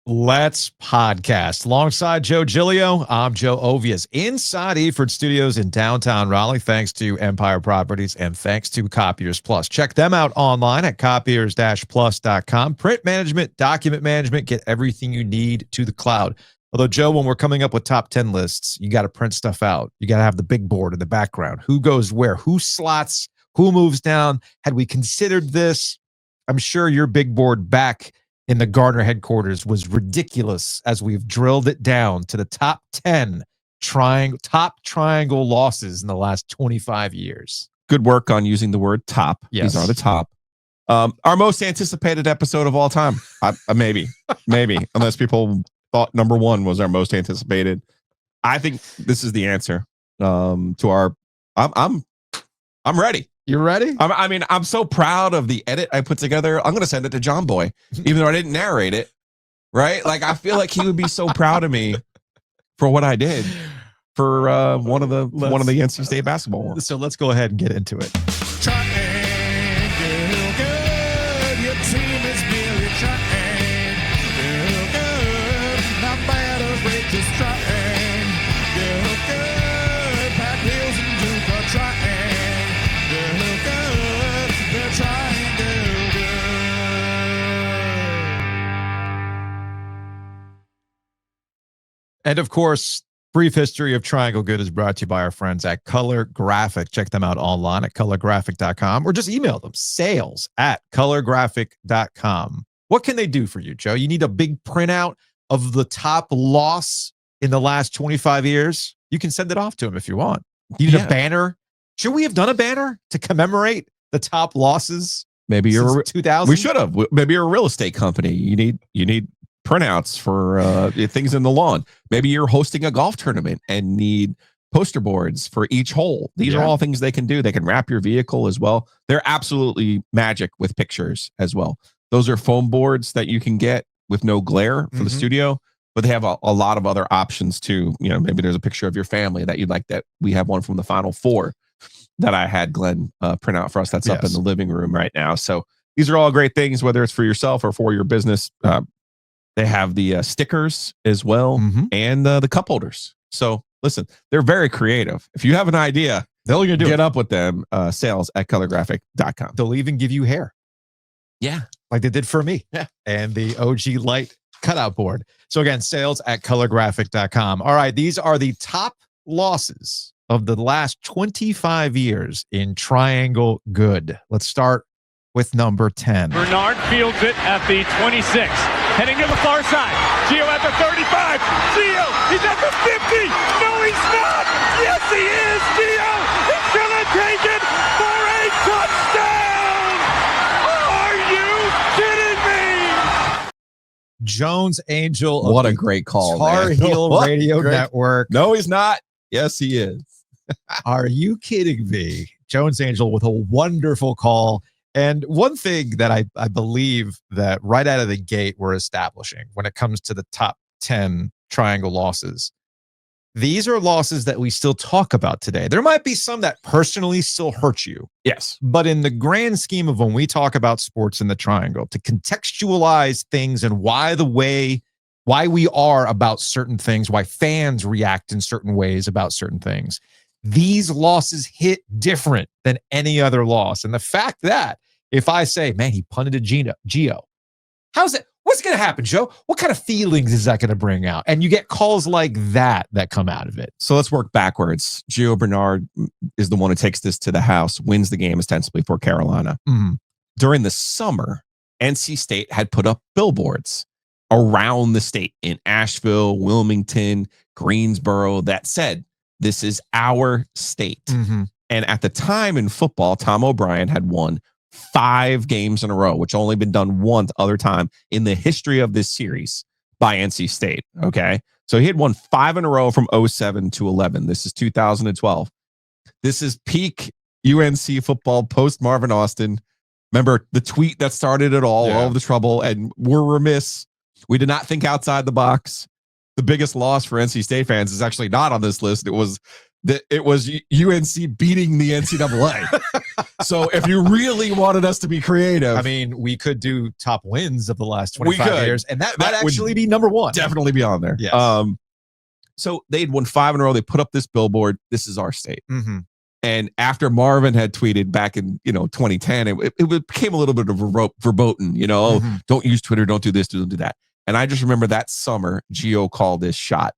Let's podcast. Alongside Joe Giglio, I'm Joe Ovies inside Eford Studios in downtown Raleigh, thanks to Empire Properties and thanks to Copiers Plus. Check them out online at copiers-plus.com. Print management, document management, get everything you need to the cloud. Although, Joe, when we're coming up with top 10 lists, you got to print stuff out. You got to have the big board in the background. Who goes where? Who slots? Who moves down? Had we considered this? I'm sure your big board back in the Gardner headquarters was ridiculous as we've drilled it down to the top 10 top triangle losses in the last 25 years. Good work on using the word top. Yes. These are the top. Our most anticipated episode of all time. Maybe, unless people thought number one was our most anticipated. I think this is the answer to our. I'm ready. You're ready? I'm so proud of the edit I put together. I'm going to send it to John Boy, even though I didn't narrate it. Right? Like, I feel like he would be so proud of me for what I did for one of the NC State basketball ones. So let's go ahead and get into it. Your team is really trying. Good. Not bad of great, just trying. Good. Pat Hills and Duke are trying. Good. They're trying good. And of course, brief history of Triangle Good is brought to you by our friends at Color Graphic. Check them out online at colorgraphic.com or just email them, sales@colorgraphic.com. What can they do for you, Joe? You need a big printout of the top loss in the last 25 years? You can send it off to them if you want. You need a banner? Should we have done a banner to commemorate the top losses? Maybe you're 2000. We should have. Maybe you're a real estate company. You need printouts for things in the lawn. Maybe you're hosting a golf tournament and need poster boards for each hole. These are all things they can do. They can wrap your vehicle as well. They're absolutely magic with pictures as well. Those are foam boards that you can get with no glare for the studio, but they have a lot of other options too. You know, maybe there's a picture of your family that you'd like. That we have one from the Final Four that I had Glenn print out for us. That's up in the living room right now. So these are all great things, whether it's for yourself or for your business. They have the stickers as well and the cup holders. So listen, they're very creative. If you have an idea, they'll get up with them. Sales@colorgraphic.com. They'll even give you hair. Yeah. Like they did for me. Yeah. And the OG light cutout board. So again, sales@colorgraphic.com. All right. These are the top losses of the last 25 years in Triangle Good. Let's start with number 10. Bernard fields it at the 26. Heading to the far side. Gio at the 35. Gio, he's at the 50. No, he's not. Yes, he is. Gio is going to take it for a touchdown. Are you kidding me? Jones Angel. What a great call. Tar Heel Radio Network. No, he's not. Yes, he is. Are you kidding me? Jones Angel with a wonderful call. And one thing that I believe that right out of the gate we're establishing when it comes to the top 10 triangle losses, these are losses that we still talk about today. There might be some that personally still hurt you. Yes. But in the grand scheme of when we talk about sports in the triangle, to contextualize things and why we are about certain things, why fans react in certain ways about certain things, these losses hit different than any other loss. And the fact that if I say, man, he punted a Gio, how's it? What's going to happen, Joe? What kind of feelings is that going to bring out? And you get calls like that come out of it. So let's work backwards. Gio Bernard is the one who takes this to the house, wins the game ostensibly for Carolina. During the summer, NC State had put up billboards around the state in Asheville, Wilmington, Greensboro that said, "This is our state." And at the time in football, Tom O'Brien had won 5 games in a row, which only been done one other time in the history of this series by NC State. Okay. So he had won 5 in a row from 07 to 11. This is 2012. This is peak UNC football post Marvin Austin. Remember the tweet that started it all of the trouble, and we're remiss. We did not think outside the box. The biggest loss for NC State fans is actually not on this list. It was UNC beating the NCAA. So if you really wanted us to be creative, I mean, we could do top wins of the last We 25 could. years, and that That might would actually be number one. definitely be on there. Yes. So they'd won 5 in a row. They put up this billboard. This is our state. Mm-hmm. And after Marvin had tweeted back in 2010, it became a little bit of verboten. Mm-hmm. Don't use Twitter, don't do this, don't do that. And I just remember that summer, Gio called this shot,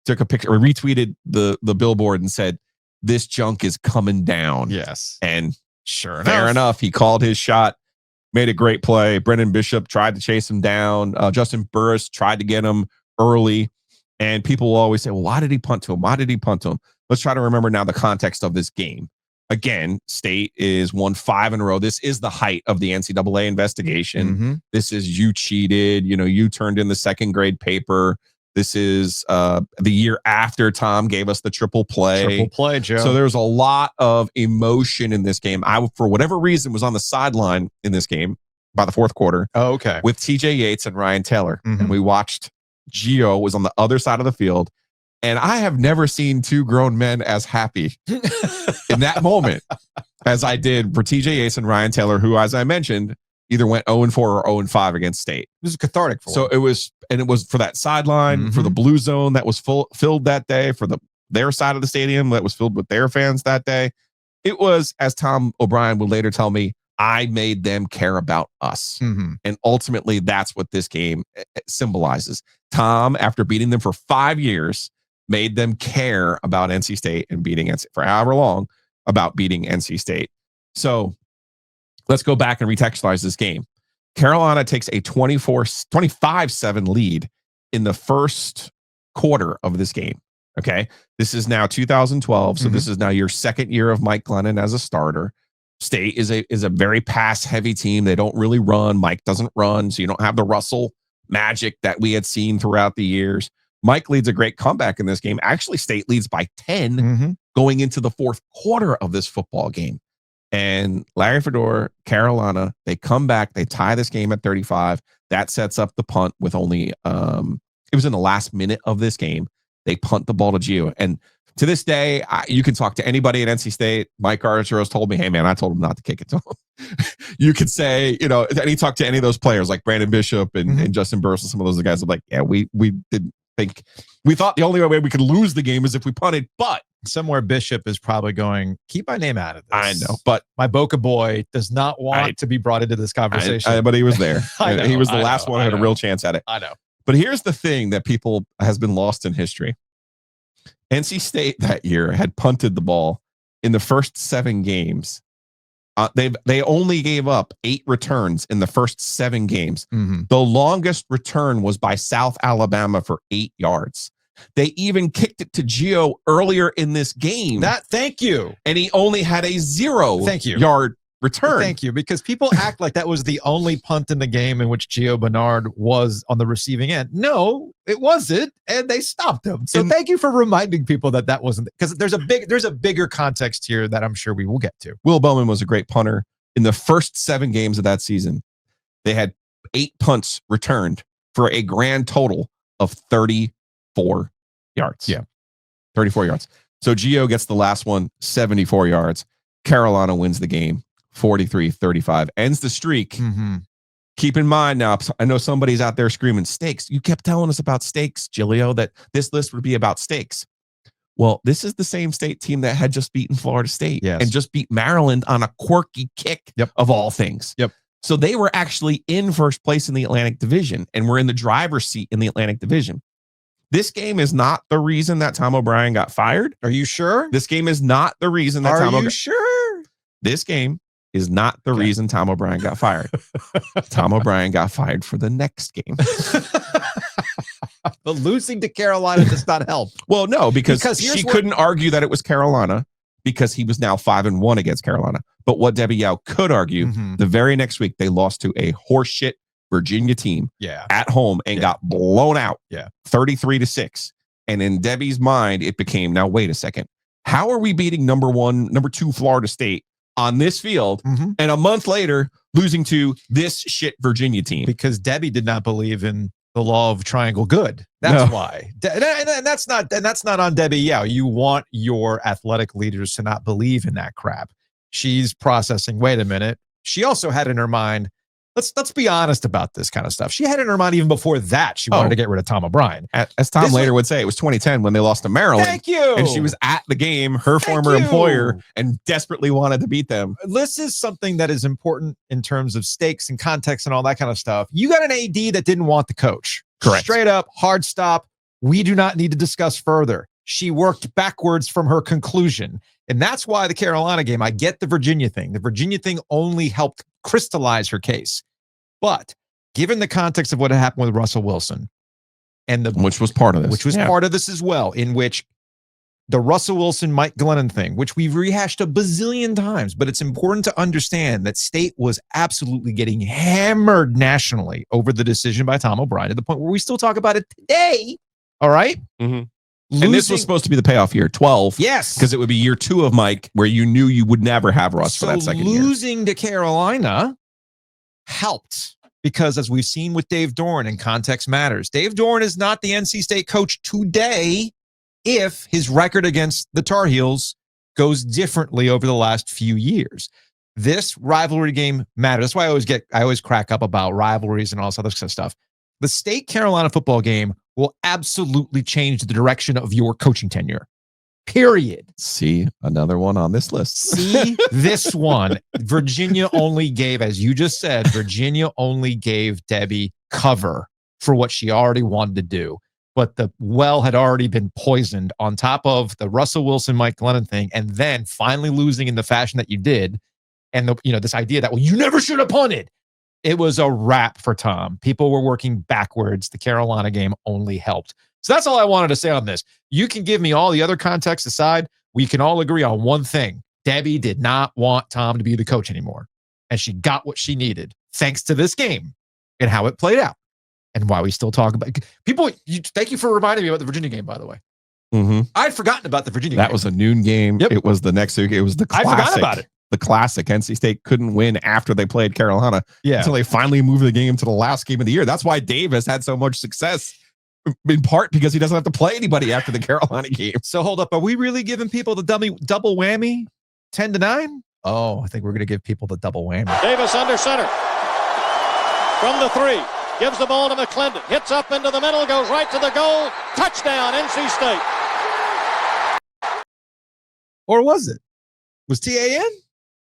took a picture, or retweeted the billboard and said, "This junk is coming down." Yes. And Sure fair enough, he called his shot, made a great play. Brendan Bishop tried to chase him down. Justin Burris tried to get him early. And people will always say, well, why did he punt to him? Why did he punt to him? Let's try to remember now the context of this game. Again, State is won 5 in a row. This is the height of the NCAA investigation. Mm-hmm. This is you cheated. You turned in the second grade paper. This is the year after Tom gave us the triple play. Triple play, Joe. So there's a lot of emotion in this game. I, for whatever reason, was on the sideline in this game by the fourth quarter Oh, okay. with TJ Yates and Ryan Taylor. Mhm. And we watched Gio was on the other side of the field. And I have never seen two grown men as happy in that moment as I did for TJ Yates and Ryan Taylor, who, as I mentioned, either went 0-4 or 0-5 against State. This is cathartic for So him. it was for that sideline, for the blue zone that was filled that day, for their side of the stadium that was filled with their fans that day. It was, as Tom O'Brien would later tell me, I made them care about us. Mm-hmm. And ultimately, that's what this game symbolizes. Tom, after beating them for 5 years, made them care about NC State and beating NC for however long about beating NC State. So let's go back and retextualize this game. Carolina takes a 25-7 lead in the first quarter of this game. Okay. This is now 2012. So this is now your second year of Mike Glennon as a starter. State is a very pass heavy team. They don't really run. Mike doesn't run. So you don't have the Russell magic that we had seen throughout the years. Mike leads a great comeback in this game. Actually, State leads by 10 going into the fourth quarter of this football game. And Larry Fedor, Carolina, they come back. They tie this game at 35. That sets up the punt with only, it was in the last minute of this game. They punt the ball to Gio. And to this day, you can talk to anybody at NC State. Mike Archeros told me, hey, man, I told him not to kick it to him. You could say, and he talked to any of those players like Brandon Bishop and Justin Burris and some of those guys. I'm like, yeah, we didn't think, we thought the only way we could lose the game is if we punted, but somewhere Bishop is probably going, keep my name out of this. I know, but my Boca boy does not want to be brought into this conversation. but he was there. I know, he was the I last know, one who I had a know. real chance at it. I know. But here's the thing that people has been lost in history. NC State that year had punted the ball in the first 7 games. They only gave up 8 returns in the first 7 games. The longest return was by South Alabama for 8 yards. They even kicked it to Gio earlier in this game. Thank you. And he only had a 0 yard return. Thank you. Because people act like that was the only punt in the game in which Gio Bernard was on the receiving end. No, it wasn't. And they stopped him. So thank you for reminding people that wasn't, because there's a bigger context here that I'm sure we will get to. Will Bowman was a great punter. In the first 7 games of that season, they had 8 punts returned for a grand total of 34 yards. Yeah. 34 yards. So Gio gets the last one, 74 yards. Carolina wins the game, 43-35. Ends the streak. Keep in mind now, I know somebody's out there screaming stakes. You kept telling us about stakes, Giglio, that this list would be about stakes. Well, this is the same State team that had just beaten Florida State and just beat Maryland on a quirky kick of all things. So they were actually in first place in the Atlantic Division and were in the driver's seat in the Atlantic Division. This game is not the reason that Tom O'Brien got fired. Are you sure? This game is not the reason that Tom O'Brien. Are you sure? This game is not the reason Tom O'Brien got fired. Tom O'Brien got fired for the next game. But losing to Carolina does not help. Well, no, because she couldn't argue that it was Carolina because he was now 5-1 against Carolina. But what Debbie Yao could argue, the very next week, they lost to a horseshit Virginia team at home and got blown out 33-6. And in Debbie's mind, it became, now wait a second, how are we beating number 2 Florida State on this field and a month later losing to this shit Virginia team? Because Debbie did not believe in the law of triangle good. That's why. And that's not on Debbie Yao. You want your athletic leaders to not believe in that crap. she's processing, wait a minute. She also had in her mind, let's be honest about this kind of stuff. She had in her mind even before that, she wanted to get rid of Tom O'Brien. As Tom later would say, it was 2010 when they lost to Maryland. Thank you. And she was at the game, her former employer, and desperately wanted to beat them. This is something that is important in terms of stakes and context and all that kind of stuff. You got an AD that didn't want the coach. Correct. Straight up, hard stop. We do not need to discuss further. She worked backwards from her conclusion. And that's why the Carolina game, I get the Virginia thing. The Virginia thing only helped crystallize her case. But given the context of what happened with Russell Wilson, and which was part of this, part of this as well, in which the Russell Wilson, Mike Glennon thing, which we've rehashed a bazillion times, but it's important to understand that State was absolutely getting hammered nationally over the decision by Tom O'Brien to the point where we still talk about it today. All right. Mm-hmm. And this was supposed to be the payoff year, 12. Yes. Because it would be year 2 of Mike, where you knew you would never have Russ for that second year. Losing to Carolina helped because, as we've seen with Dave Doran, and context matters, Dave Doran is not the NC State coach today if his record against the Tar Heels goes differently over the last few years. This rivalry game matters. That's why I always crack up about rivalries and all this other kind of stuff. The State Carolina football game will absolutely change the direction of your coaching tenure. Period. See another one on this list. See this one. Virginia only gave, as you just said, Virginia only gave Debbie cover for what she already wanted to do. But the well had already been poisoned on top of the Russell Wilson, Mike Glennon thing, and then finally losing in the fashion that you did. And this idea that, well, you never should have punted. It was a wrap for Tom. People were working backwards. The Carolina game only helped. So that's all I wanted to say on this. You can give me all the other context aside. We can all agree on one thing. Debbie did not want Tom to be the coach anymore. And she got what she needed thanks to this game and how it played out and why we still talk about people. Thank you for reminding me about the Virginia game, by the way. Mm-hmm. I'd forgotten about the Virginia game. That was a noon game. Yep. It was the next week. It was the classic. I forgot about it. The classic. NC State couldn't win after they played Carolina until they finally moved the game to the last game of the year. That's why Davis had so much success, in part because he doesn't have to play anybody after the Carolina game. So hold up. Are we really giving people the double whammy 10-9? Oh, I think we're going to give people the double whammy. Davis under center. From the 3. Gives the ball to McClendon. Hits up into the middle. Goes right to the goal. Touchdown, NC State. Or was it? Was TAN?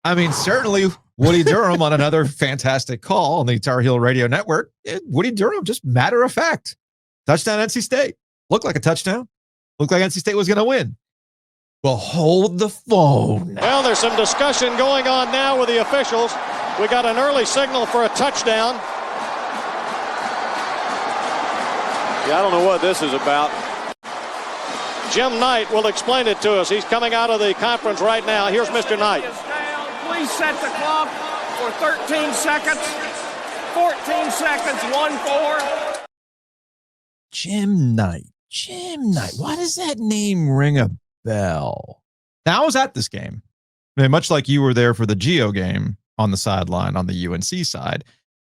I mean, certainly Woody Durham on another fantastic call on the Tar Heel Radio Network. Woody Durham, just matter of fact. Touchdown NC State. Looked like a touchdown. Looked like NC State was going to win. Well, hold the phone. Well, there's some discussion going on now with the officials. We got an early signal for a touchdown. Yeah, I don't know what this is about. Jim Knight will explain it to us. He's coming out of the conference right now. Here's Mr. Knight. Please set the clock for 13 seconds. 14 seconds, 1-4. Jim Knight. Why does that name ring a bell? Now, I was at this game. I mean, much like you were there for the Gio game on the sideline on the UNC side,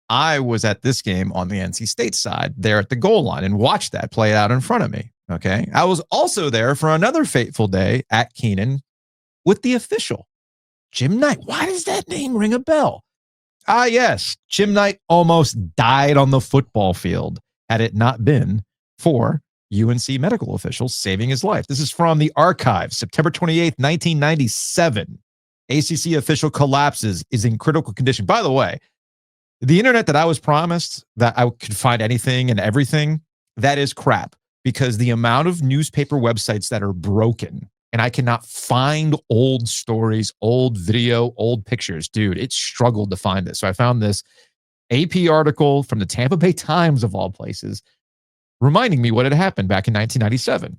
I was at this game on the NC State side there at the goal line and watched that play out in front of me. Okay. I was also there for another fateful day at Keenan with the official, Jim Knight. Why does that name ring a bell? Ah, yes. Jim Knight almost died on the football field had it not been for UNC medical officials saving his life. This is from the archives, September 28th, 1997. ACC official collapses, is in critical condition. By the way, the internet that I was promised that I could find anything and everything, that is crap. Because the amount of newspaper websites that are broken and I cannot find old stories, old video, old pictures. Dude, it struggled to find this. So I found this AP article from the Tampa Bay Times of all places, reminding me what had happened back in 1997.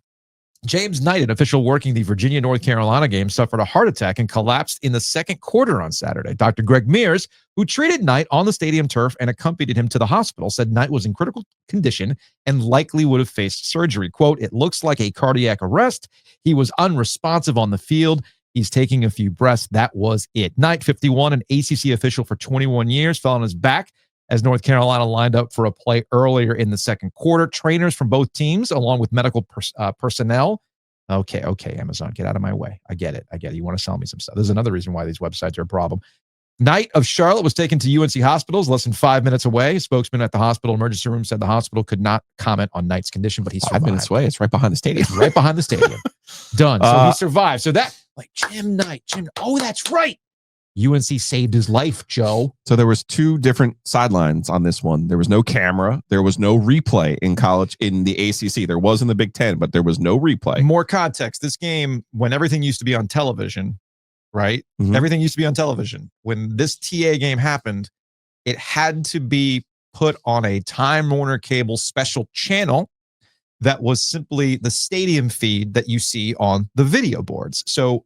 James Knight, an official working the Virginia-North Carolina game, suffered a heart attack and collapsed in the second quarter on Saturday. Dr. Greg Mears, who treated Knight on the stadium turf and accompanied him to the hospital, said Knight was in critical condition and likely would have faced surgery. Quote, "It looks like a cardiac arrest. He was unresponsive on the field. He's taking a few breaths. That was it." Knight, 51, an ACC official for 21 years, fell on his back as North Carolina lined up for a play earlier in the second quarter. Trainers from both teams, along with medical personnel, Okay, Amazon, get out of my way. I get it. You want to sell me some stuff. There's another reason why these websites are a problem. Knight of Charlotte was taken to UNC hospitals less than 5 minutes away. Spokesman at the hospital emergency room said the hospital could not comment on Knight's condition, but he survived. 5 minutes away. It's right behind the stadium. It's right behind the stadium. Done. So he survived. So that, like, Jim Knight. Oh, that's right. UNC saved his life, Joe. So there was 2 different sidelines on this one. There was no camera. There was no replay in college in the ACC. There was in the Big Ten, but there was no replay. More context. This game, when everything used to be on television, right? Mhm. Everything used to be on television. When this TA game happened, it had to be put on a Time Warner Cable special channel that was simply the stadium feed that you see on the video boards. So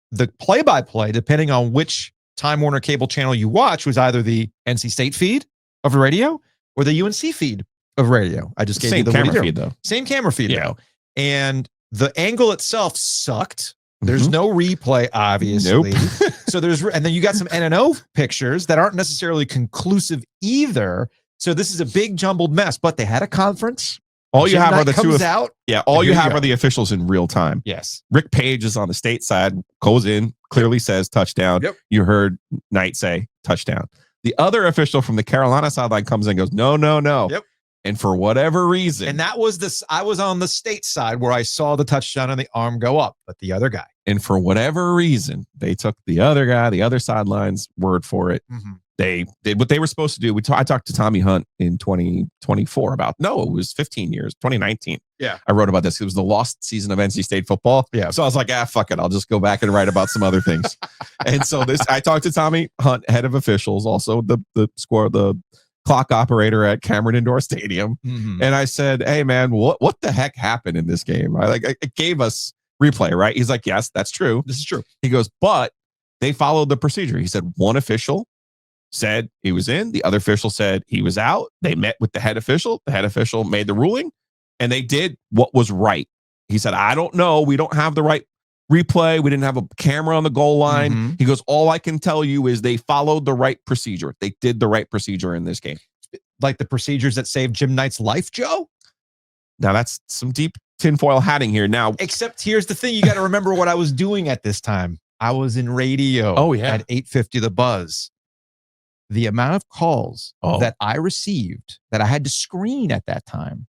the play-by-play, depending on which Time Warner Cable channel you watch, was either the NC State feed of radio or the UNC feed of radio. I just gave you the camera video. feed, though. Same camera feed, Yeah. though. And the angle itself sucked. There's no replay, obviously. Nope. So and then you got some N&O pictures that aren't necessarily conclusive either. So this is a big jumbled mess, but they had a conference. All you Jim have Knight are the comes 2. out. All Here you you have go. are the officials in real time. Yes. Rick Page is on the state side, goes in, clearly says touchdown. Yep. You heard Knight say touchdown. The other official from the Carolina sideline comes in and goes, no. Yep. And for whatever reason. And that was this. I was on the state side where I saw the touchdown and the arm go up, but the other guy. And for whatever reason, they took the other guy, the other sideline's word for it. Mm-hmm. They did what they were supposed to do. I talked to Tommy Hunt in 2024 it was 15 years, 2019. Yeah. I wrote about this. It was the lost season of NC State football. Yeah. So I was like, fuck it. I'll just go back and write about some other things. And so I talked to Tommy Hunt, head of officials, also the clock operator at Cameron Indoor Stadium. Mm-hmm. And I said, hey man, what the heck happened in this game? It gave us replay, right? He's like, yes, that's true. This is true. He goes, but they followed the procedure. He said one official said he was in. The other official said he was out. They met with the head official. The head official made the ruling and they did what was right. He said, I don't know. We don't have the right replay. We didn't have a camera on the goal line. Mm-hmm. He goes, all I can tell you is they followed the right procedure. They did the right procedure in this game. Like the procedures that saved Jim Knight's life, Joe? Now that's some deep tinfoil hatting here. Now, except here's the thing. You got to remember what I was doing at this time. I was in radio at 850 The Buzz. The amount of calls that I received that I had to screen at that time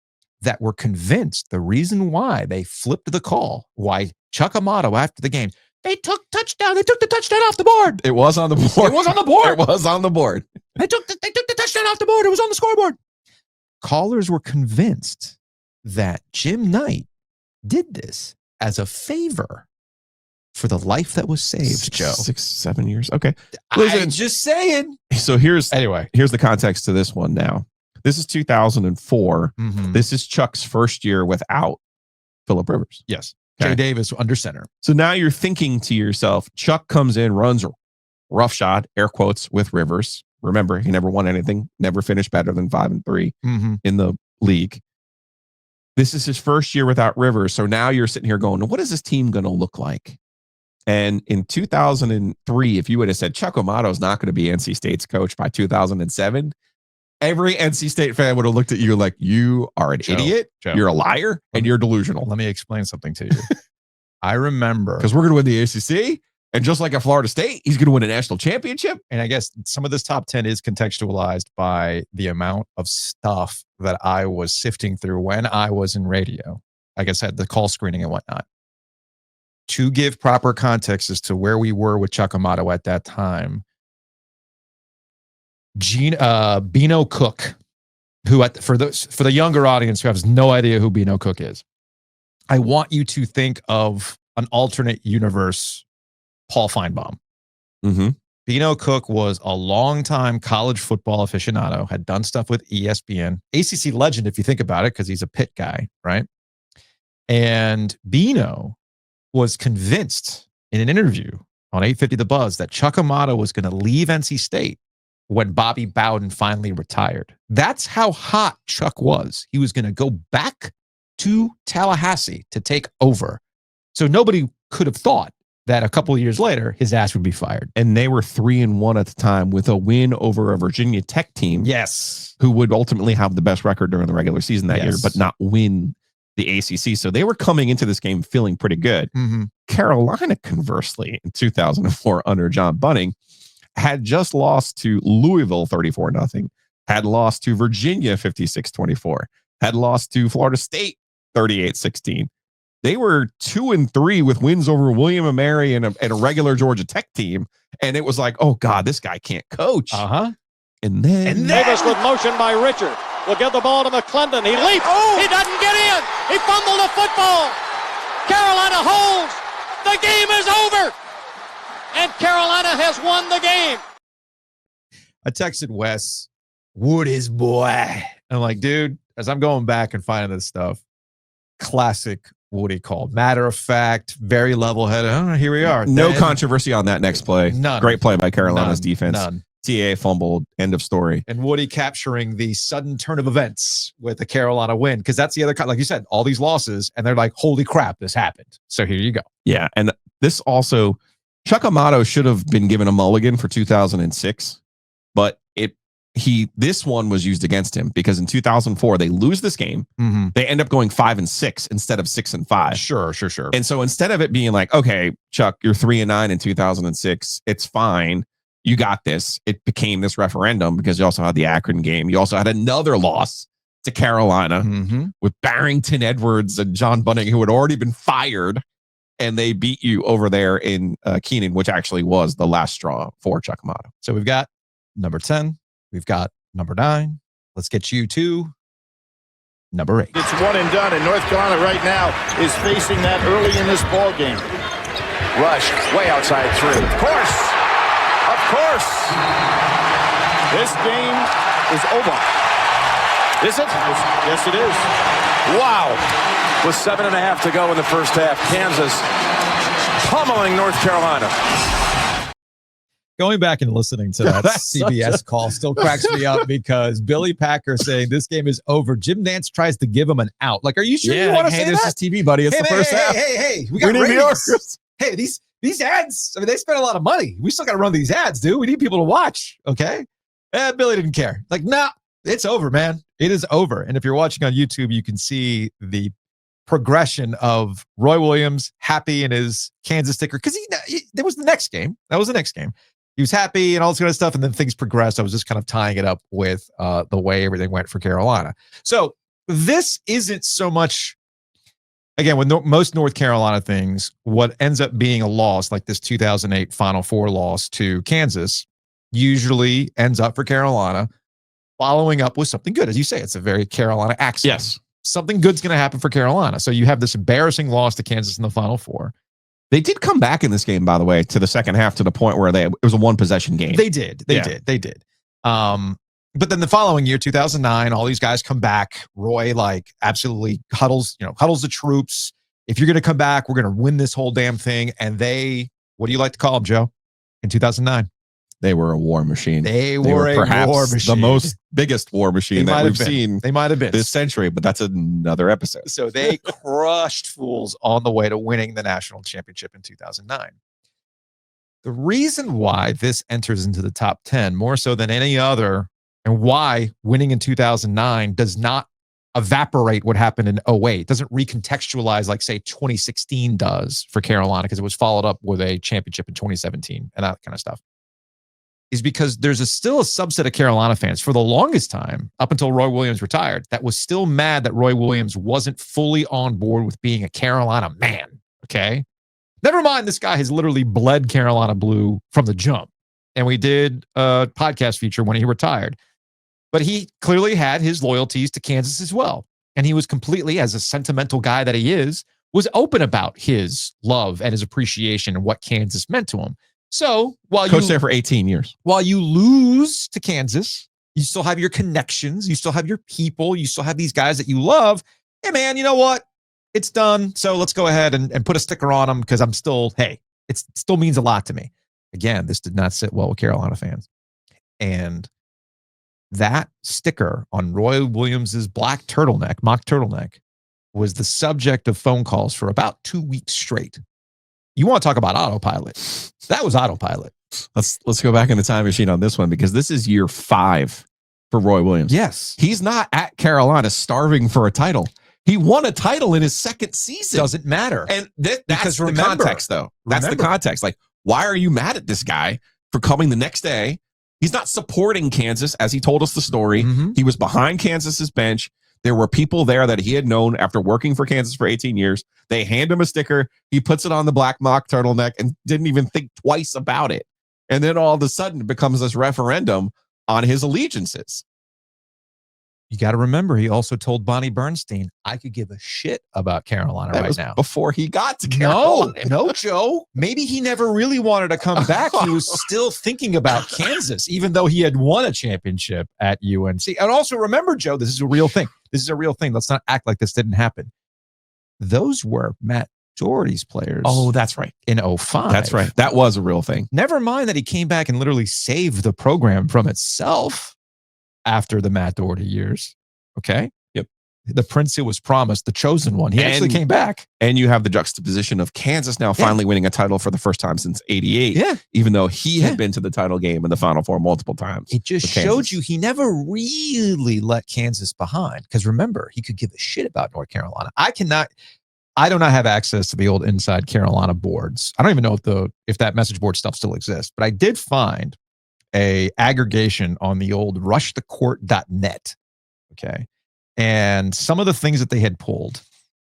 that were convinced the reason why they flipped the call, why Chuck Amato after the game, they took the touchdown off the board. It was on the board. It was on the board. It was on the board. They took the touchdown off the board. It was on the scoreboard. Callers were convinced that Jim Knight did this as a favor for the life that was saved, Joe. 6-7 years. Okay. I'm just saying. So here's Anyway. here's the context to this one now. This is 2004. Mm-hmm. This is Chuck's first year without Phillip Rivers. Yes. Okay. Jay Davis under center. So now you're thinking to yourself, Chuck comes in, runs roughshod, air quotes, with Rivers. Remember, he never won anything, never finished better than 5-3 in the league. This is his first year without Rivers. So now you're sitting here going, what is this team going to look like? And in 2003, if you would have said Chuck Amato is not going to be NC State's coach by 2007, every NC State fan would have looked at you like, you are an idiot, Joe. you're a liar, and you're delusional. Let me explain something to you. I remember. Because we're going to win the ACC, and just like at Florida State, he's going to win a national championship. And I guess some of this top 10 is contextualized by the amount of stuff that I was sifting through when I was in radio. Like I said, the call screening and whatnot. To give proper context as to where we were with Chuck Amato at that time, Bino Cook, who for the younger audience who has no idea who Bino Cook is, I want you to think of an alternate universe Paul Feinbaum. Mm-hmm. Bino Cook was a longtime college football aficionado, had done stuff with ESPN, ACC legend if you think about it, because he's a Pitt guy, right? And Bino was convinced in an interview on 850 The Buzz that Chuck Amato was going to leave NC State when Bobby Bowden finally retired. That's how hot Chuck was. He was going to go back to Tallahassee to take over. So nobody could have thought that a couple of years later, his ass would be fired. And they were 3-1 at the time with a win over a Virginia Tech team. Yes. Who would ultimately have the best record during the regular season that year, but not win the ACC. So they were coming into this game feeling pretty good. Carolina, conversely, in 2004 under John Bunning, had just lost to Louisville 34-0, had lost to Virginia 56-24, had lost to Florida State 38-16. They were 2-3 with wins over William & Mary and a regular Georgia Tech team. And it was like, oh, God, this guy can't coach. And then Davis with motion by Richard. Will give the ball to McClendon. He leaps. Oh. He doesn't get in. He fumbled the football. Carolina holds. The game is over. And Carolina has won the game. I texted Wes, Woody's boy. I'm like, dude, as I'm going back and finding this stuff, classic Woody call. Matter of fact, very level-headed. Oh, here we are. No controversy on that next play. None. Great play by Carolina's defense. None. TA fumbled. End of story. And Woody capturing the sudden turn of events with the Carolina win, because that's the other, like you said, all these losses, and they're like, holy crap, this happened. So here you go. Yeah, and this also, Chuck Amato should have been given a mulligan for 2006, but this one was used against him because in 2004 they lose this game. They end up going 5-6 instead of 6-5. Sure. And so instead of it being like, okay, Chuck, you're 3-9 in 2006, it's fine, you got this. It became this referendum because you also had the Akron game. You also had another loss to Carolina with Barrington Edwards and John Bunning, who had already been fired, and they beat you over there in Keenan, which actually was the last straw for Chuck Amato. So we've got number 10. We've got number 9. Let's get you to number 8. It's one and done, and North Carolina right now is facing that early in this ball game. Rush, way outside 3. Of course. This game is over. Is it? Yes, it is. Wow. With 7.5 to go in the first half, Kansas pummeling North Carolina. Going back and listening to that CBS call still cracks me up because Billy Packer saying this game is over. Jim Nantz tries to give him an out. Like, are you sure you want to say this that? Is TV, buddy. It's the first half. Hey, we got ratings. Hey, these ads, I mean, they spend a lot of money. We still got to run these ads, dude. We need people to watch, okay? Billy didn't care. Like, nah, it's over, man. It is over. And if you're watching on YouTube, you can see the progression of Roy Williams happy in his Kansas sticker because there was the next game. That was the next game. He was happy and all this kind of stuff, and then things progressed. I was just kind of tying it up with the way everything went for Carolina. So this isn't so much, again, with most North Carolina things, what ends up being a loss, like this 2008 Final Four loss to Kansas, usually ends up for Carolina following up with something good. As you say, it's a very Carolina accent. Yes. Something good's going to happen for Carolina. So you have this embarrassing loss to Kansas in the Final Four. They did come back in this game, by the way, to the second half to the point where it was a one possession game. They did. They did. But then the following year, 2009, all these guys come back. Roy absolutely huddles the troops. If you're going to come back, we're going to win this whole damn thing. And what do you like to call them, Joe? In 2009, they were a war machine. They were perhaps war machine. The biggest war machine that we've seen. They might have been this century, but that's another episode. So they crushed fools on the way to winning the national championship in 2009. The reason why this enters into the top 10 more so than any other, and why winning in 2009 does not evaporate what happened in 2008, doesn't recontextualize like, say, 2016 does for Carolina, because it was followed up with a championship in 2017 and that kind of stuff, is because there's still a subset of Carolina fans for the longest time, up until Roy Williams retired, that was still mad that Roy Williams wasn't fully on board with being a Carolina man, okay? Never mind, this guy has literally bled Carolina blue from the jump. And we did a podcast feature when he retired. But he clearly had his loyalties to Kansas as well. And he was completely, as a sentimental guy that he is, was open about his love and his appreciation and what Kansas meant to him. So while coached there for 18 years, while you lose to Kansas, you still have your connections, you still have your people, you still have these guys that you love. Hey man, you know what? It's done. So let's go ahead and put a sticker on them because it still means a lot to me. Again, this did not sit well with Carolina fans. And that sticker on Roy Williams's mock turtleneck, was the subject of phone calls for about 2 weeks straight. You want to talk about autopilot? That was autopilot. Let's go back in the time machine on this one, because this is year 5 for Roy Williams. Yes. He's not at Carolina starving for a title. He won a title in his second season. Doesn't matter. And that's Because the remember- context, though. That's the context. Like, why are you mad at this guy for coming the next day? He's not supporting Kansas, as he told us the story. He was behind Kansas's bench. There were people there that he had known after working for Kansas for 18 years. They hand him a sticker. He puts it on the black mock turtleneck and didn't even think twice about it. And then all of a sudden it becomes this referendum on his allegiances. You got to remember, he also told Bonnie Bernstein, I could give a shit about Carolina That right was now. before he got to Carolina. No, Joe. Maybe he never really wanted to come back. He was still thinking about Kansas, even though he had won a championship at UNC. And also remember, Joe, this is a real thing. This is a real thing. Let's not act like this didn't happen. Those were Matt Doherty's players. Oh, that's right. In 05. That's right. That was a real thing. Never mind that he came back and literally saved the program from itself after the Matt Doherty years. Okay. Yep. The prince who was promised, the chosen one. He actually came back. And you have the juxtaposition of Kansas now finally winning a title for the first time since 88. Yeah. Even though he had been to the title game in the Final Four multiple times. It just showed you he never really let Kansas behind. Because remember, he could give a shit about North Carolina. I do not have access to the old Inside Carolina boards. I don't even know if that message board stuff still exists, but I did find a aggregation on the old rushthecourt.net. Okay. And some of the things that they had pulled,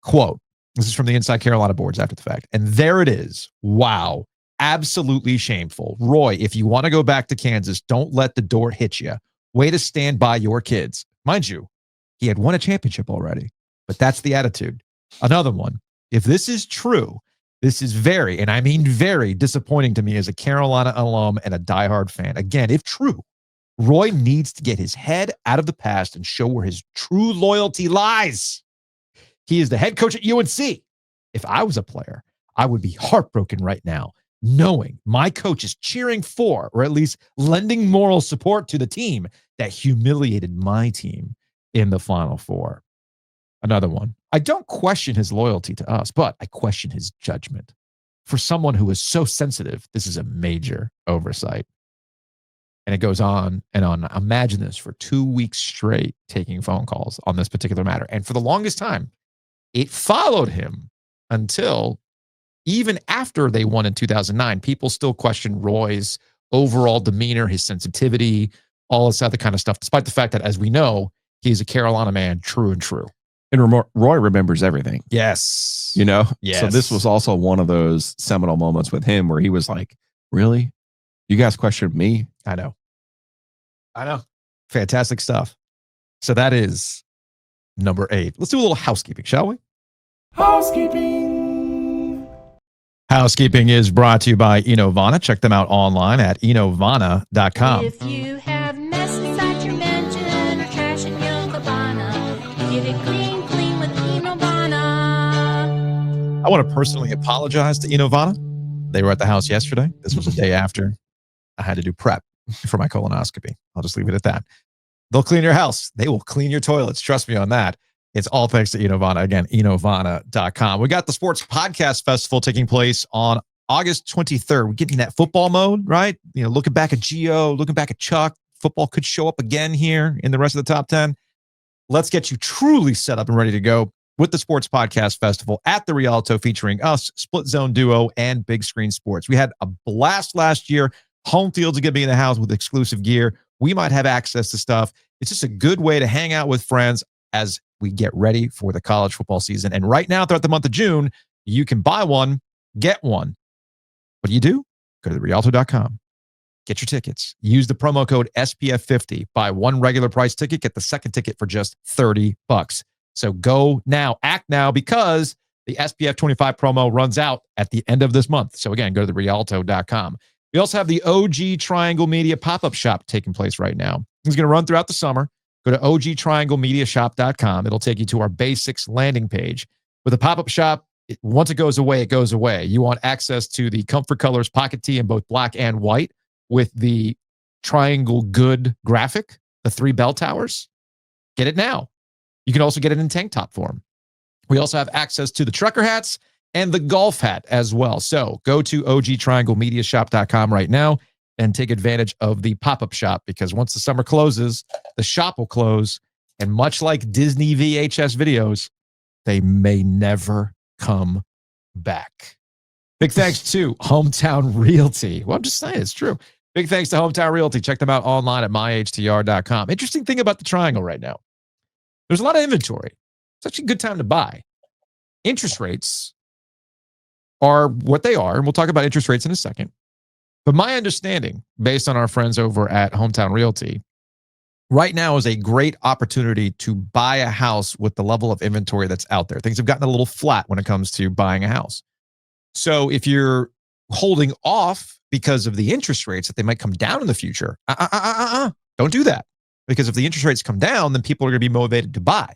quote, this is from the Inside Carolina boards after the fact. And there it is. Wow. Absolutely shameful. Roy, if you want to go back to Kansas, don't let the door hit you. Way to stand by your kids. Mind you, he had won a championship already, but that's the attitude. Another one. If this is true, this is very, and I mean very disappointing to me as a Carolina alum and a diehard fan. Again, if true, Roy needs to get his head out of the past and show where his true loyalty lies. He is the head coach at UNC. If I was a player, I would be heartbroken right now, knowing my coach is cheering for, or at least lending moral support to the team that humiliated my team in the Final Four. Another one. I don't question his loyalty to us, but I question his judgment. For someone who is so sensitive, this is a major oversight. And it goes on and on. Imagine this for 2 weeks straight, taking phone calls on this particular matter. And for the longest time, it followed him until even after they won in 2009, people still question Roy's overall demeanor, his sensitivity, all this other kind of stuff, despite the fact that, as we know, he's a Carolina man, true and true. And Roy remembers everything. Yes. You know? Yes. So this was also one of those seminal moments with him where he was like, really? You guys questioned me? I know. Fantastic stuff. So that is number 8. Let's do a little housekeeping, shall we? Housekeeping is brought to you by Enovana. Check them out online at enovana.com. If you have mess inside your mansion or trash in your cabana, get it clean with Enovana. I want to personally apologize to Enovana. They were at the house yesterday. This was the day after I had to do prep for my colonoscopy. I'll just leave it at that. They'll clean your house. They will clean your toilets. Trust me on that. It's all thanks to Enovana. Again, enovana.com. We got the Sports Podcast Festival taking place on August 23rd. We're getting in that football mode, right? You know, looking back at Gio, looking back at Chuck. Football could show up again here in the rest of the top 10. Let's get you truly set up and ready to go with the Sports Podcast Festival at the Rialto, featuring us, Split Zone Duo, and Big Screen Sports. We had a blast last year. Home fields are going to be in the house with exclusive gear. We might have access to stuff. It's just a good way to hang out with friends as we get ready for the college football season. And right now, throughout the month of June, you can buy one, get one. What do you do? Go to therialto.com. Get your tickets. Use the promo code SPF50. Buy one regular price ticket, get the second ticket for just $30. So go now, act now, because the SPF 25 promo runs out at the end of this month. So again, go to therialto.com. We also have the OG Triangle Media pop-up shop taking place right now. It's going to run throughout the summer. Go to ogtrianglemediashop.com. It'll take you to our basics landing page. With a pop-up shop, once it goes away, it goes away. You want access to the Comfort Colors pocket tee in both black and white with the Triangle Good graphic, the 3 bell towers. Get it now. You can also get it in tank top form. We also have access to the trucker hats and the golf hat as well. So go to ogtrianglemediashop.com right now and take advantage of the pop-up shop, because once the summer closes, the shop will close. And much like Disney VHS videos, they may never come back. Big thanks to Hometown Realty. Well, I'm just saying, it's true. Big thanks to Hometown Realty. Check them out online at myhtr.com. Interesting thing about the triangle right now. There's a lot of inventory. It's actually a good time to buy. Interest rates are what they are, and we'll talk about interest rates in a second. But my understanding, based on our friends over at Hometown Realty, right now is a great opportunity to buy a house with the level of inventory that's out there. Things have gotten a little flat when it comes to buying a house. So if you're holding off because of the interest rates that they might come down in the future, don't do that. Because if the interest rates come down, then people are going to be motivated to buy.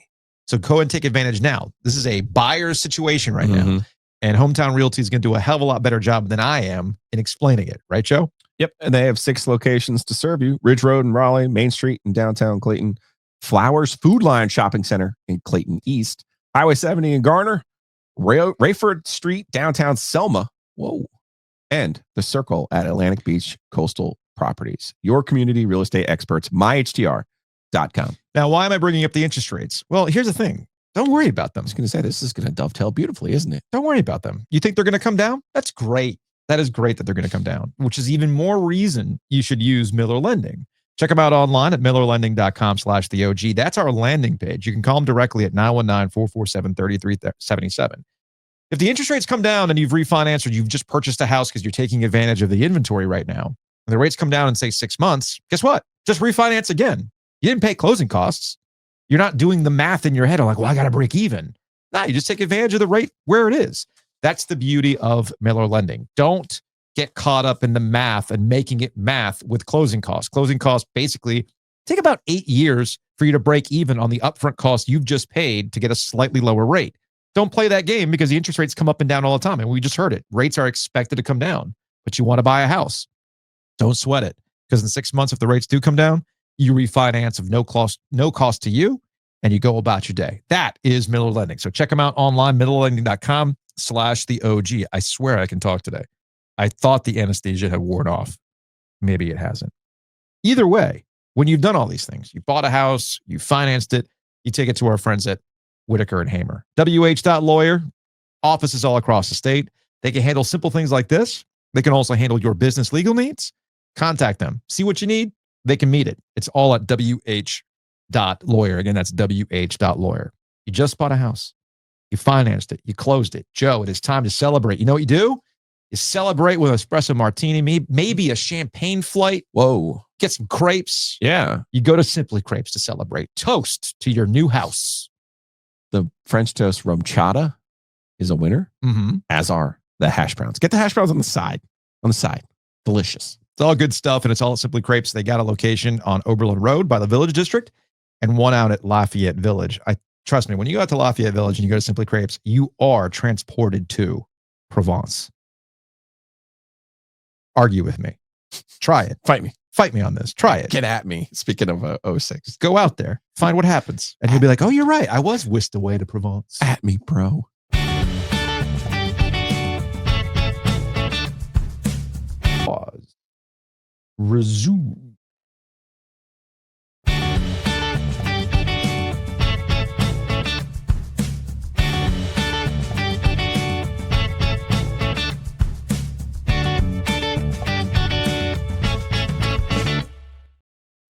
So go and take advantage now. This is a buyer's situation right now. And Hometown Realty is going to do a hell of a lot better job than I am in explaining it. Right, Joe? Yep. And they have 6 locations to serve you. Ridge Road in Raleigh, Main Street in downtown Clayton, Flowers Food Line Shopping Center in Clayton East, Highway 70 in Garner, Rayford Street, downtown Selma. Whoa. And The Circle at Atlantic Beach Coastal Properties. Your community real estate experts, myhtr.com. Now, why am I bringing up the interest rates? Well, here's the thing. Don't worry about them. I was going to say, this is going to dovetail beautifully, isn't it? Don't worry about them. You think they're going to come down? That's great. That is great that they're going to come down, which is even more reason you should use Miller Lending. Check them out online at millerlending.com/theog. That's our landing page. You can call them directly at 919-447-3377. If the interest rates come down and you've refinanced or you've just purchased a house because you're taking advantage of the inventory right now, and the rates come down in, say, 6 months, guess what? Just refinance again. You didn't pay closing costs. You're not doing the math in your head. I'm like, well, I got to break even. No, you just take advantage of the rate where it is. That's the beauty of Miller Lending. Don't get caught up in the math and making it math with closing costs. Closing costs basically take about 8 years for you to break even on the upfront cost you've just paid to get a slightly lower rate. Don't play that game because the interest rates come up and down all the time. And we just heard it. Rates are expected to come down, but you want to buy a house. Don't sweat it, because in 6 months, if the rates do come down, you refinance of no cost to you, and you go about your day. That is Miller Lending. So check them out online, millerlending.com/theog. I swear I can talk today. I thought the anesthesia had worn off. Maybe it hasn't. Either way, when you've done all these things, you bought a house, you financed it, you take it to our friends at Whitaker and Hamer. WH.lawyer, offices all across the state. They can handle simple things like this. They can also handle your business legal needs. Contact them. See what you need. They can meet it. It's all at WH.lawyer. Again, that's WH.lawyer. You just bought a house. You financed it. You closed it. Joe, it is time to celebrate. You know what you do? You celebrate with an espresso martini, maybe a champagne flight. Whoa. Get some crepes. Yeah. You go to Simply Crepes to celebrate. Toast to your new house. The French toast rum chata is a winner, as are the hash browns. Get the hash browns on the side. Delicious. It's all good stuff, and it's all at Simply Crepes. They got a location on Oberlin Road by the Village District and one out at Lafayette Village. Trust me, when you go out to Lafayette Village and you go to Simply Crepes, you are transported to Provence. Argue with me. Try it. Fight me. Fight me on this. Try it. Get at me. Speaking of 06. Go out there. Find what happens. And you'll be like, oh, you're right. I was whisked away to Provence. At me, bro. Pause. Resume.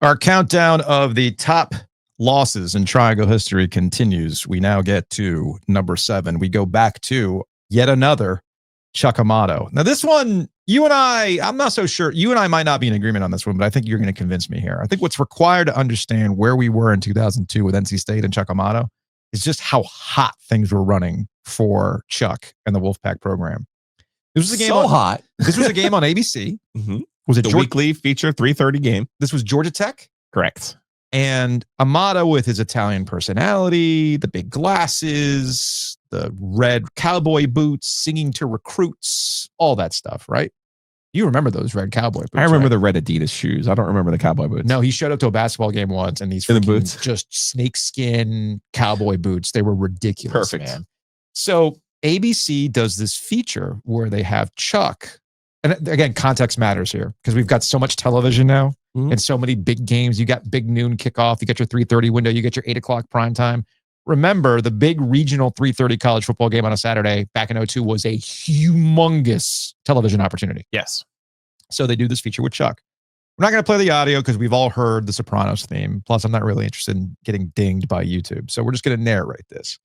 Our countdown of the top losses in Triangle history continues. We now get to number 7. We go back to yet another Chuck Amato. Now, this one, you and I'm not so sure. You and I might not be in agreement on this one, but I think you're going to convince me here. I think what's required to understand where we were in 2002 with NC State and Chuck Amato is just how hot things were running for Chuck and the Wolfpack program. This was a game hot. This was a game on ABC. Was it the weekly feature 3:30 game? This was Georgia Tech? Correct. And Amato, with his Italian personality, the big glasses, the red cowboy boots, singing to recruits, all that stuff, right? You remember those red cowboy boots? I remember right? the red Adidas shoes. I don't remember the cowboy boots. No, he showed up to a basketball game once, and these in the boots, just snakeskin cowboy boots. They were ridiculous, perfect, man. So ABC does this feature where they have Chuck. And again, context matters here because we've got so much television now and so many big games. You got big noon kickoff. You got your 3:30 window. You get your 8 o'clock prime time. remember the big regional 3:30 college football game on a Saturday back in 2002 was a humongous television opportunity. Yes. So they do this feature with Chuck. We're not going to play the audio because we've all heard the Sopranos theme. Plus, I'm not really interested in getting dinged by YouTube. So we're just going to narrate this.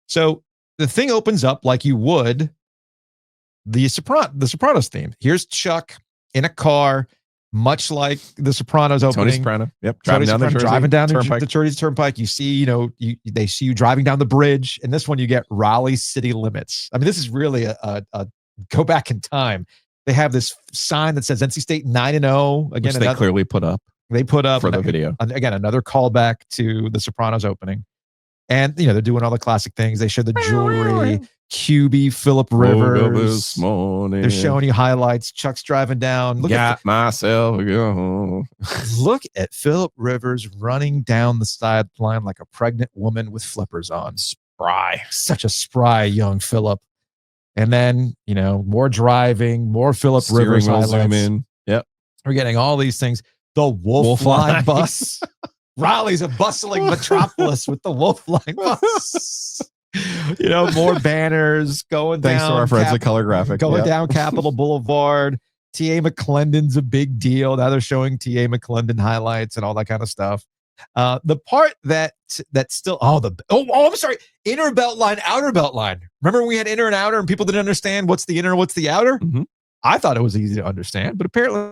So the thing opens up like you would the Sopranos theme. Here's Chuck in a car, much like the Sopranos opening. Tony Soprano. Yep. Driving down the Turnpike. Jersey Turnpike. You see, they see you driving down the bridge. And this one, you get Raleigh city limits. I mean, this is really a go back in time. They have this sign that says NC State 9-0. Again, Which they clearly put up. They put up for the video. Again, another callback to the Sopranos opening. And, they're doing all the classic things. They show the jewelry, QB, Phillip Rivers. They're showing you highlights. Chuck's driving down. Look at Phillip Rivers running down the sideline like a pregnant woman with flippers on. Spry. Such a spry young Phillip. And then, more driving, more Phillip Rivers highlights. Zoom in. Yep. We're getting all these things. The Wolf Line bus. Raleigh's a bustling metropolis with the Wolf Line bus. More banners going down. Thanks to our friends at Color Graphic. Going down Capitol Boulevard. T.A. McClendon's a big deal. Now they're showing T.A. McClendon highlights and all that kind of stuff. The part that's still I'm sorry, inner belt line, outer belt line. Remember when we had inner and outer and people didn't understand what's the inner, what's the outer? Mm-hmm. I thought it was easy to understand, but apparently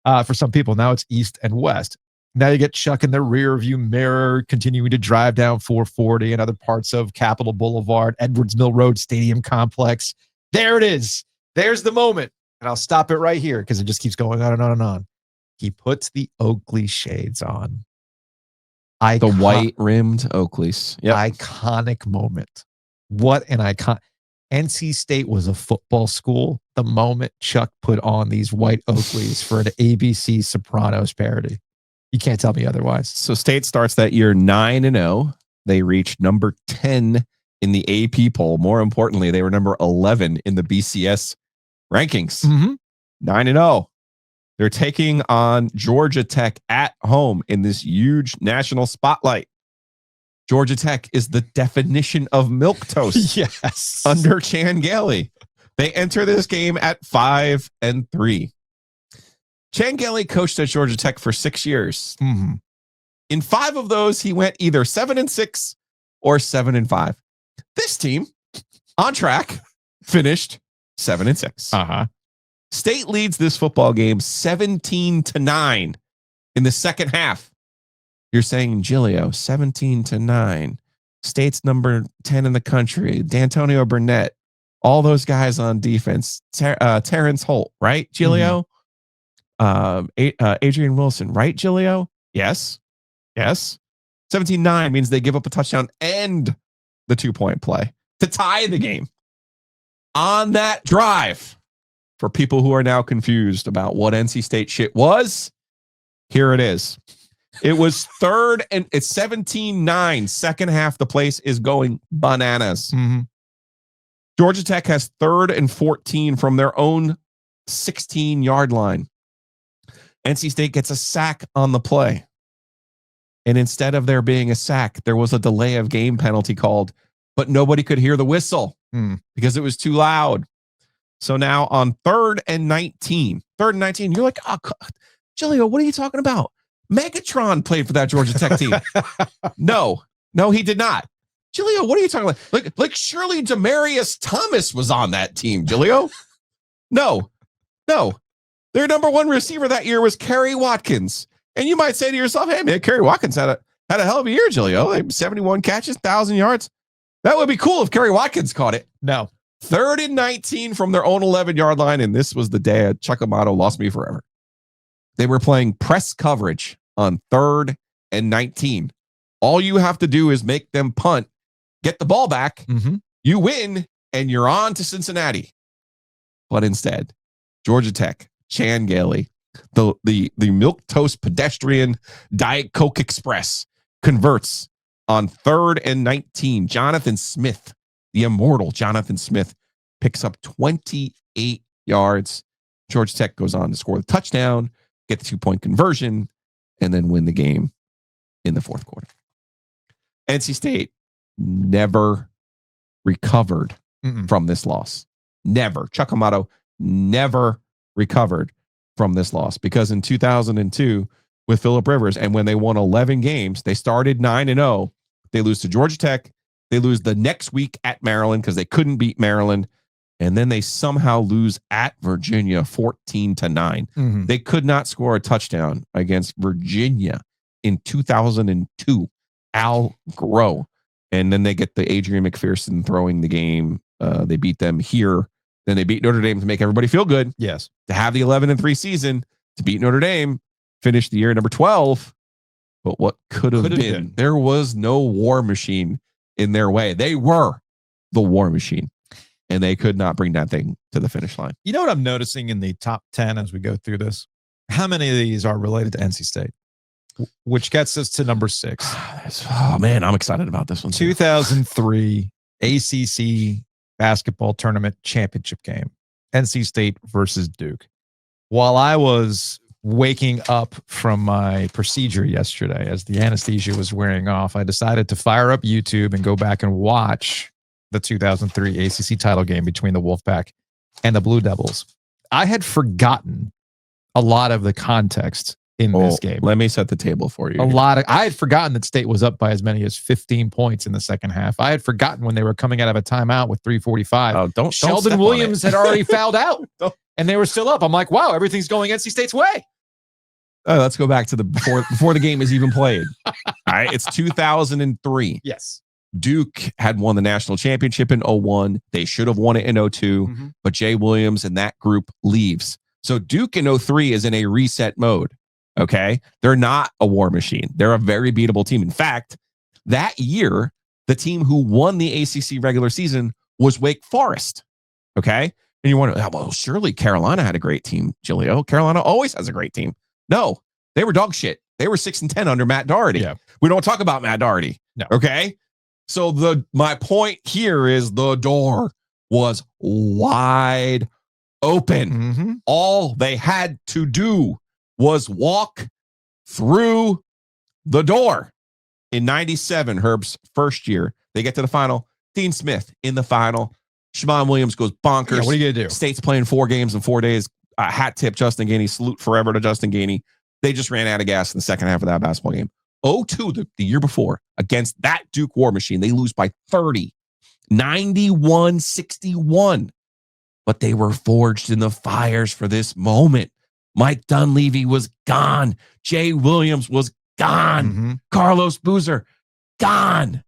not. For some people, now it's east and west. Now you get Chuck in the rear view mirror, continuing to drive down 440 and other parts of Capitol Boulevard, Edwards Mill Road Stadium Complex. There it is. There's the moment. And I'll stop it right here because it just keeps going on and on and on. He puts the Oakley shades on. The white rimmed Oakleys. Yep. Iconic moment. What an icon. NC State was a football school the moment Chuck put on these white Oakleys for an ABC Sopranos parody. You can't tell me otherwise. So State starts that year 9-0. They reached number 10 in the AP poll. More importantly, they were number 11 in the BCS rankings. 9-0. They're taking on Georgia Tech at home in this huge national spotlight. Georgia Tech is the definition of milquetoast. Yes. Under Chan Gailey. They enter this game at 5-3. Chan Gailey coached at Georgia Tech for 6 years. Mm-hmm. In 5 of those, he went either 7-6 or 7-5. This team, on track, finished 7-6. Uh-huh. State leads this football game 17-9 in the second half. You're saying, Giglio, 17-9. State's number 10 in the country. D'Antonio Burnett. All those guys on defense. Terrence Holt, right, Giglio? Adrian Wilson, right, Giglio? Yes. 17-9 means they give up a touchdown and the 2-point play to tie the game. On that drive, for people who are now confused about what NC State shit was, here it is. It was third and it's 17-9. Second half, the place is going bananas. Mm-hmm. Georgia Tech has 3rd and 14 from their own 16-yard line. NC State gets a sack on the play. And instead of there being a sack, there was a delay of game penalty called, but nobody could hear the whistle because it was too loud. So now on 3rd and 19, you're like, oh, Giglio, what are you talking about? Megatron played for that Georgia Tech team. No, he did not. Giglio, what are you talking about? Like surely Demarius Thomas was on that team, Giglio. No. Their number 1 receiver that year was Kerry Watkins. And you might say to yourself, hey, man, Kerry Watkins had a hell of a year, Giglio. Like 71 catches, 1,000 yards. That would be cool if Kerry Watkins caught it. No. 3rd and 19 from their own 11-yard line, and this was the day Chuck Amato lost me forever. They were playing press coverage on 3rd and 19. All you have to do is make them punt, get the ball back, you win, and you're on to Cincinnati. But instead, Georgia Tech, Chan Gailey, the milquetoast pedestrian Diet Coke Express, converts on 3rd and 19. Jonathan Smith, the immortal Jonathan Smith, picks up 28 yards. Georgia Tech goes on to score the touchdown, get the 2-point conversion, and then win the game in the 4th quarter. NC State never recovered from this loss. Never. Chuck Amato never recovered from this loss, because in 2002 with Phillip Rivers, and when they won 11 games, they started 9-0. They lose to Georgia Tech. They lose the next week at Maryland because they couldn't beat Maryland. And then they somehow lose at Virginia 14-9. They could not score a touchdown against Virginia in 2002. Al Groh. And then they get the Adrian McPherson throwing the game. They beat them here. Then they beat Notre Dame to make everybody feel good. Yes. To have the 11-3 season, to beat Notre Dame, finish the year number 12. But what could have been? There was no war machine in their way. They were the war machine, and they could not bring that thing to the finish line. You know what I'm noticing in the top 10 as we go through this? How many of these are related to NC State? Which gets us to number 6. Oh, man, I'm excited about this one. 2003 ACC basketball tournament championship game, NC State versus Duke. While I was waking up from my procedure yesterday, as the anesthesia was wearing off, I decided to fire up YouTube and go back and watch the 2003 ACC title game between the Wolfpack and the Blue Devils. I had forgotten a lot of the context in this game. Let me set the table for you. I had forgotten that State was up by as many as 15 points in the second half. I had forgotten when they were coming out of a timeout with 3:45. Don't Sheldon Williams had already fouled out, and they were still up. I'm like, wow, everything's going NC State's way. Let's go back to the before the game is even played. All right, it's 2003. Yes. Duke had won the national championship in 01. They should have won it in 02, but Jay Williams and that group leaves. So Duke in 03 is in a reset mode. Okay. They're not a war machine. They're a very beatable team. In fact, that year, the team who won the ACC regular season was Wake Forest. Okay. And you wonder, well, surely Carolina had a great team, Giglio. Carolina always has a great team. No, they were dog shit. They were 6-10 under Matt Doherty. Yeah. We don't talk about Matt Doherty. No. Okay. So my point here is the door was wide open. All they had to do was walk through the door. In 97, Herb's first year, they get to the final. Dean Smith in the final. Shimon Williams goes bonkers. Yeah, what are you going to do? State's playing 4 games in 4 days. Hat tip Justin Gainey. Salute forever to Justin Gainey. They just ran out of gas in the second half of that basketball game. 02, the year before, against that Duke war machine, they lose by 30. 91-61. But they were forged in the fires for this moment. Mike Dunleavy was gone. Jay Williams was gone. Carlos Boozer, gone.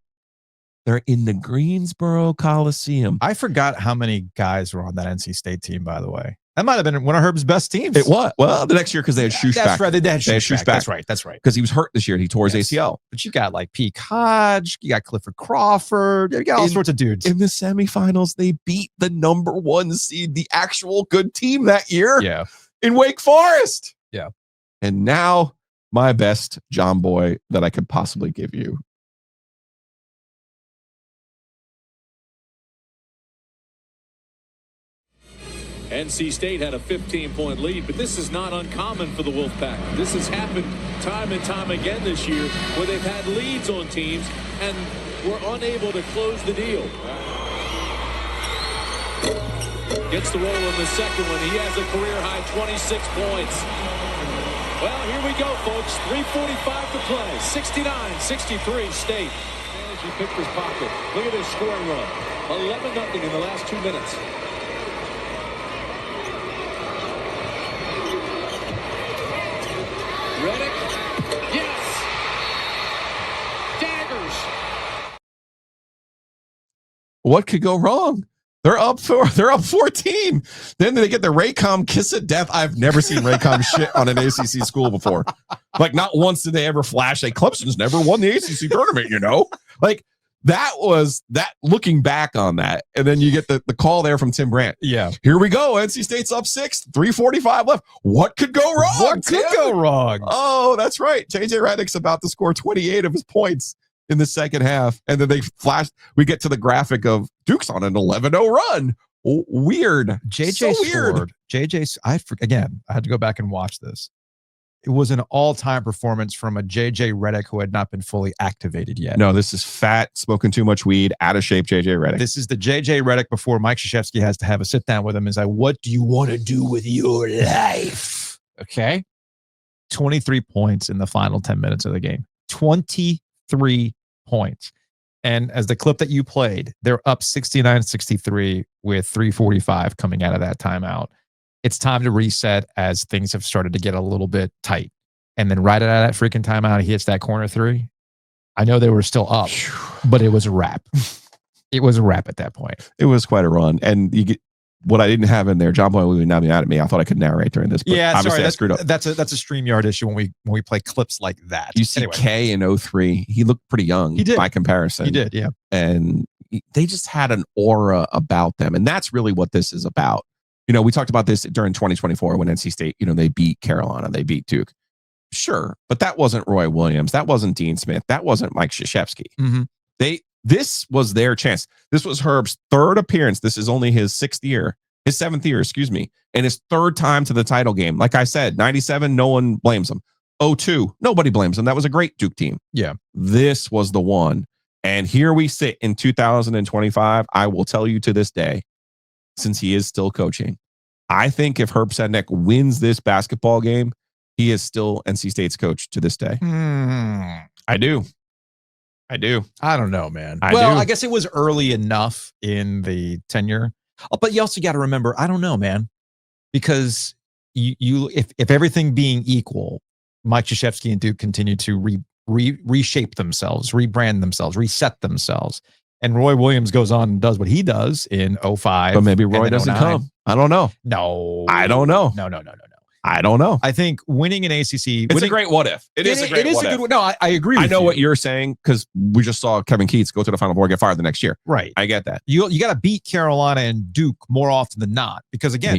They're in the Greensboro Coliseum. I forgot how many guys were on that NC State team, by the way. That might have been one of Herb's best teams. It was. Well, the next year because they had Shoosh back. That's right. They had Shoosh back. back. That's right. Because he was hurt this year. He tore his ACL. But you got like Peak Hodge. You got Clifford Crawford. You got all sorts of dudes. In the semifinals, they beat the number 1 seed, the actual good team that year. Yeah. In Wake Forest. Yeah. And now my best John Boy that I could possibly give you. NC State had a 15-point lead, but this is not uncommon for the Wolfpack. This has happened time and time again this year where they've had leads on teams and were unable to close the deal. Gets the roll in the second one. He has a career-high 26 points. Well, here we go, folks. 3:45 to play. 69-63 State. As he picked his pocket. Look at this scoring run. 11-0 in the last 2 minutes. Reddick. Yes. Daggers. What could go wrong? They're up 14. Then they get the Raycom kiss of death. I've never seen Raycom shit on an ACC school before. Like, not once did they ever flash. Like, Clemson's never won the ACC tournament, you know? Like, that was that, looking back on that. And then you get the call there from Tim Brandt. Yeah. Here we go. NC State's up 6, 3:45 left. What could go wrong? What could go wrong? Oh, that's right. JJ Redick's about to score 28 of his points in the second half. And then they flash. We get to the graphic of Duke's on an 11-0 run. Weird. JJ so weird. scored. JJ, again, I had to go back and watch this. it was an all-time performance from a JJ Redick who had not been fully activated yet. No, this is fat, smoking too much weed, out of shape JJ Redick. This is the JJ Redick before Mike Krzyzewski has to have a sit down with him and say, what do you want to do with your life? Okay. 23 points in the final 10 minutes of the game. 23 points. And as the clip that you played, they're up 69-63 with 3:45 coming out of that timeout. It's time to reset as things have started to get a little bit tight. And then right out of that freaking timeout, he hits that corner three. I know they were still up, but it was a wrap. It was a wrap at that point. It was quite a run. And you get what I didn't have in there. John Boy would not be mad at me. I thought I could narrate during this. But yeah, obviously sorry, I screwed up. That's a StreamYard issue when we play clips like that. You see K in 03. He looked pretty young by comparison. He did, yeah. And they just had an aura about them. And that's really what this is about. You know, we talked about this during 2024 when NC State, you know, they beat Carolina, they beat Duke. Sure, but that wasn't Roy Williams. That wasn't Dean Smith. That wasn't Mike Krzyzewski. Mm-hmm. This was their chance. This was Herb's third appearance. This is only his seventh year, and his third time to the title game. Like I said, 97, no one blames him. 02, nobody blames him. That was a great Duke team. Yeah. This was the one. And here we sit in 2025. I will tell you to this day, since he is still coaching, I think if Herb Sendek wins this basketball game, he is still NC State's coach to this day. I do. I don't know, man. I guess it was early enough in the tenure. But you also got to remember, I don't know, man, because if everything being equal, Mike Krzyzewski and Duke continue to reshape themselves, rebrand themselves, reset themselves. And Roy Williams goes on and does what he does in 05. But maybe Roy doesn't come. I don't know. No. I don't know. No. I don't know. I think winning an ACC... It's a great what if. It is a great what if. No, I agree with you. I know what you're saying because we just saw Kevin Keats go to the Final Four and get fired the next year. Right. I get that. You got to beat Carolina and Duke more often than not. Because again,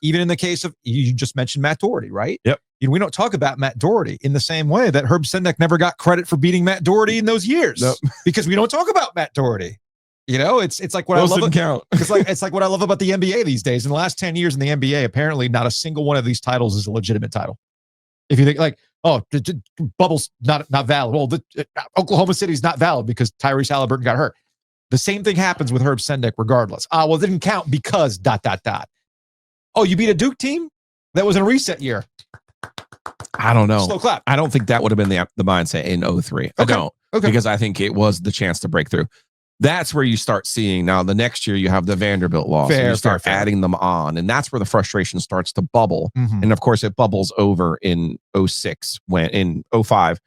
even in the case of... You just mentioned Matt Doherty, right? Yep. We don't talk about Matt Doherty in the same way that Herb Sendek never got credit for beating Matt Doherty in those years. Nope. Because we don't talk about Matt Doherty. You know, it's like what Those I love. didn't count. It's like what I love about the NBA these days. In the last 10 years in the NBA, apparently not a single one of these titles is a legitimate title. If you think like, Bubble's not valid. Well, Oklahoma City's not valid because Tyrese Halliburton got hurt. The same thing happens with Herb Sendek regardless. Well, it didn't count because ... Oh, you beat a Duke team? That was in a reset year. I don't know. Slow clap. I don't think that would have been the mindset in 03. I don't. Okay. Because I think it was the chance to break through. That's where you start seeing now the next year you have the Vanderbilt loss. And you start adding them on. And that's where the frustration starts to bubble. Mm-hmm. And of course it bubbles over in 06 in 05,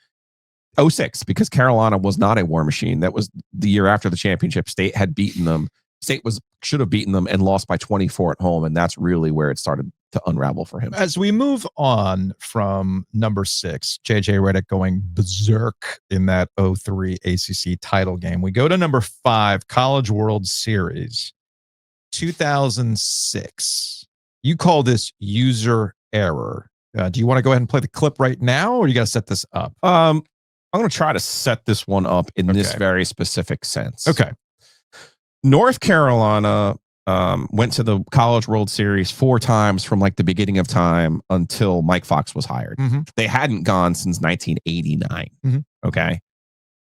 06, because Carolina was not a war machine. That was the year after the championship. State had beaten them. State should have beaten them and lost by 24 at home. And that's really where it started to unravel for him. As we move on from number 6, JJ Redick going berserk in that 03 ACC title game, we go to number 5, College World Series, 2006. You call this user error. Do you want to go ahead and play the clip right now, or you got to set this up? I'm going to try to set this one up in this very specific sense. Okay. North Carolina went to the College World Series 4 times from like the beginning of time until Mike Fox was hired. Mm-hmm. They hadn't gone since 1989. Mm-hmm. Okay.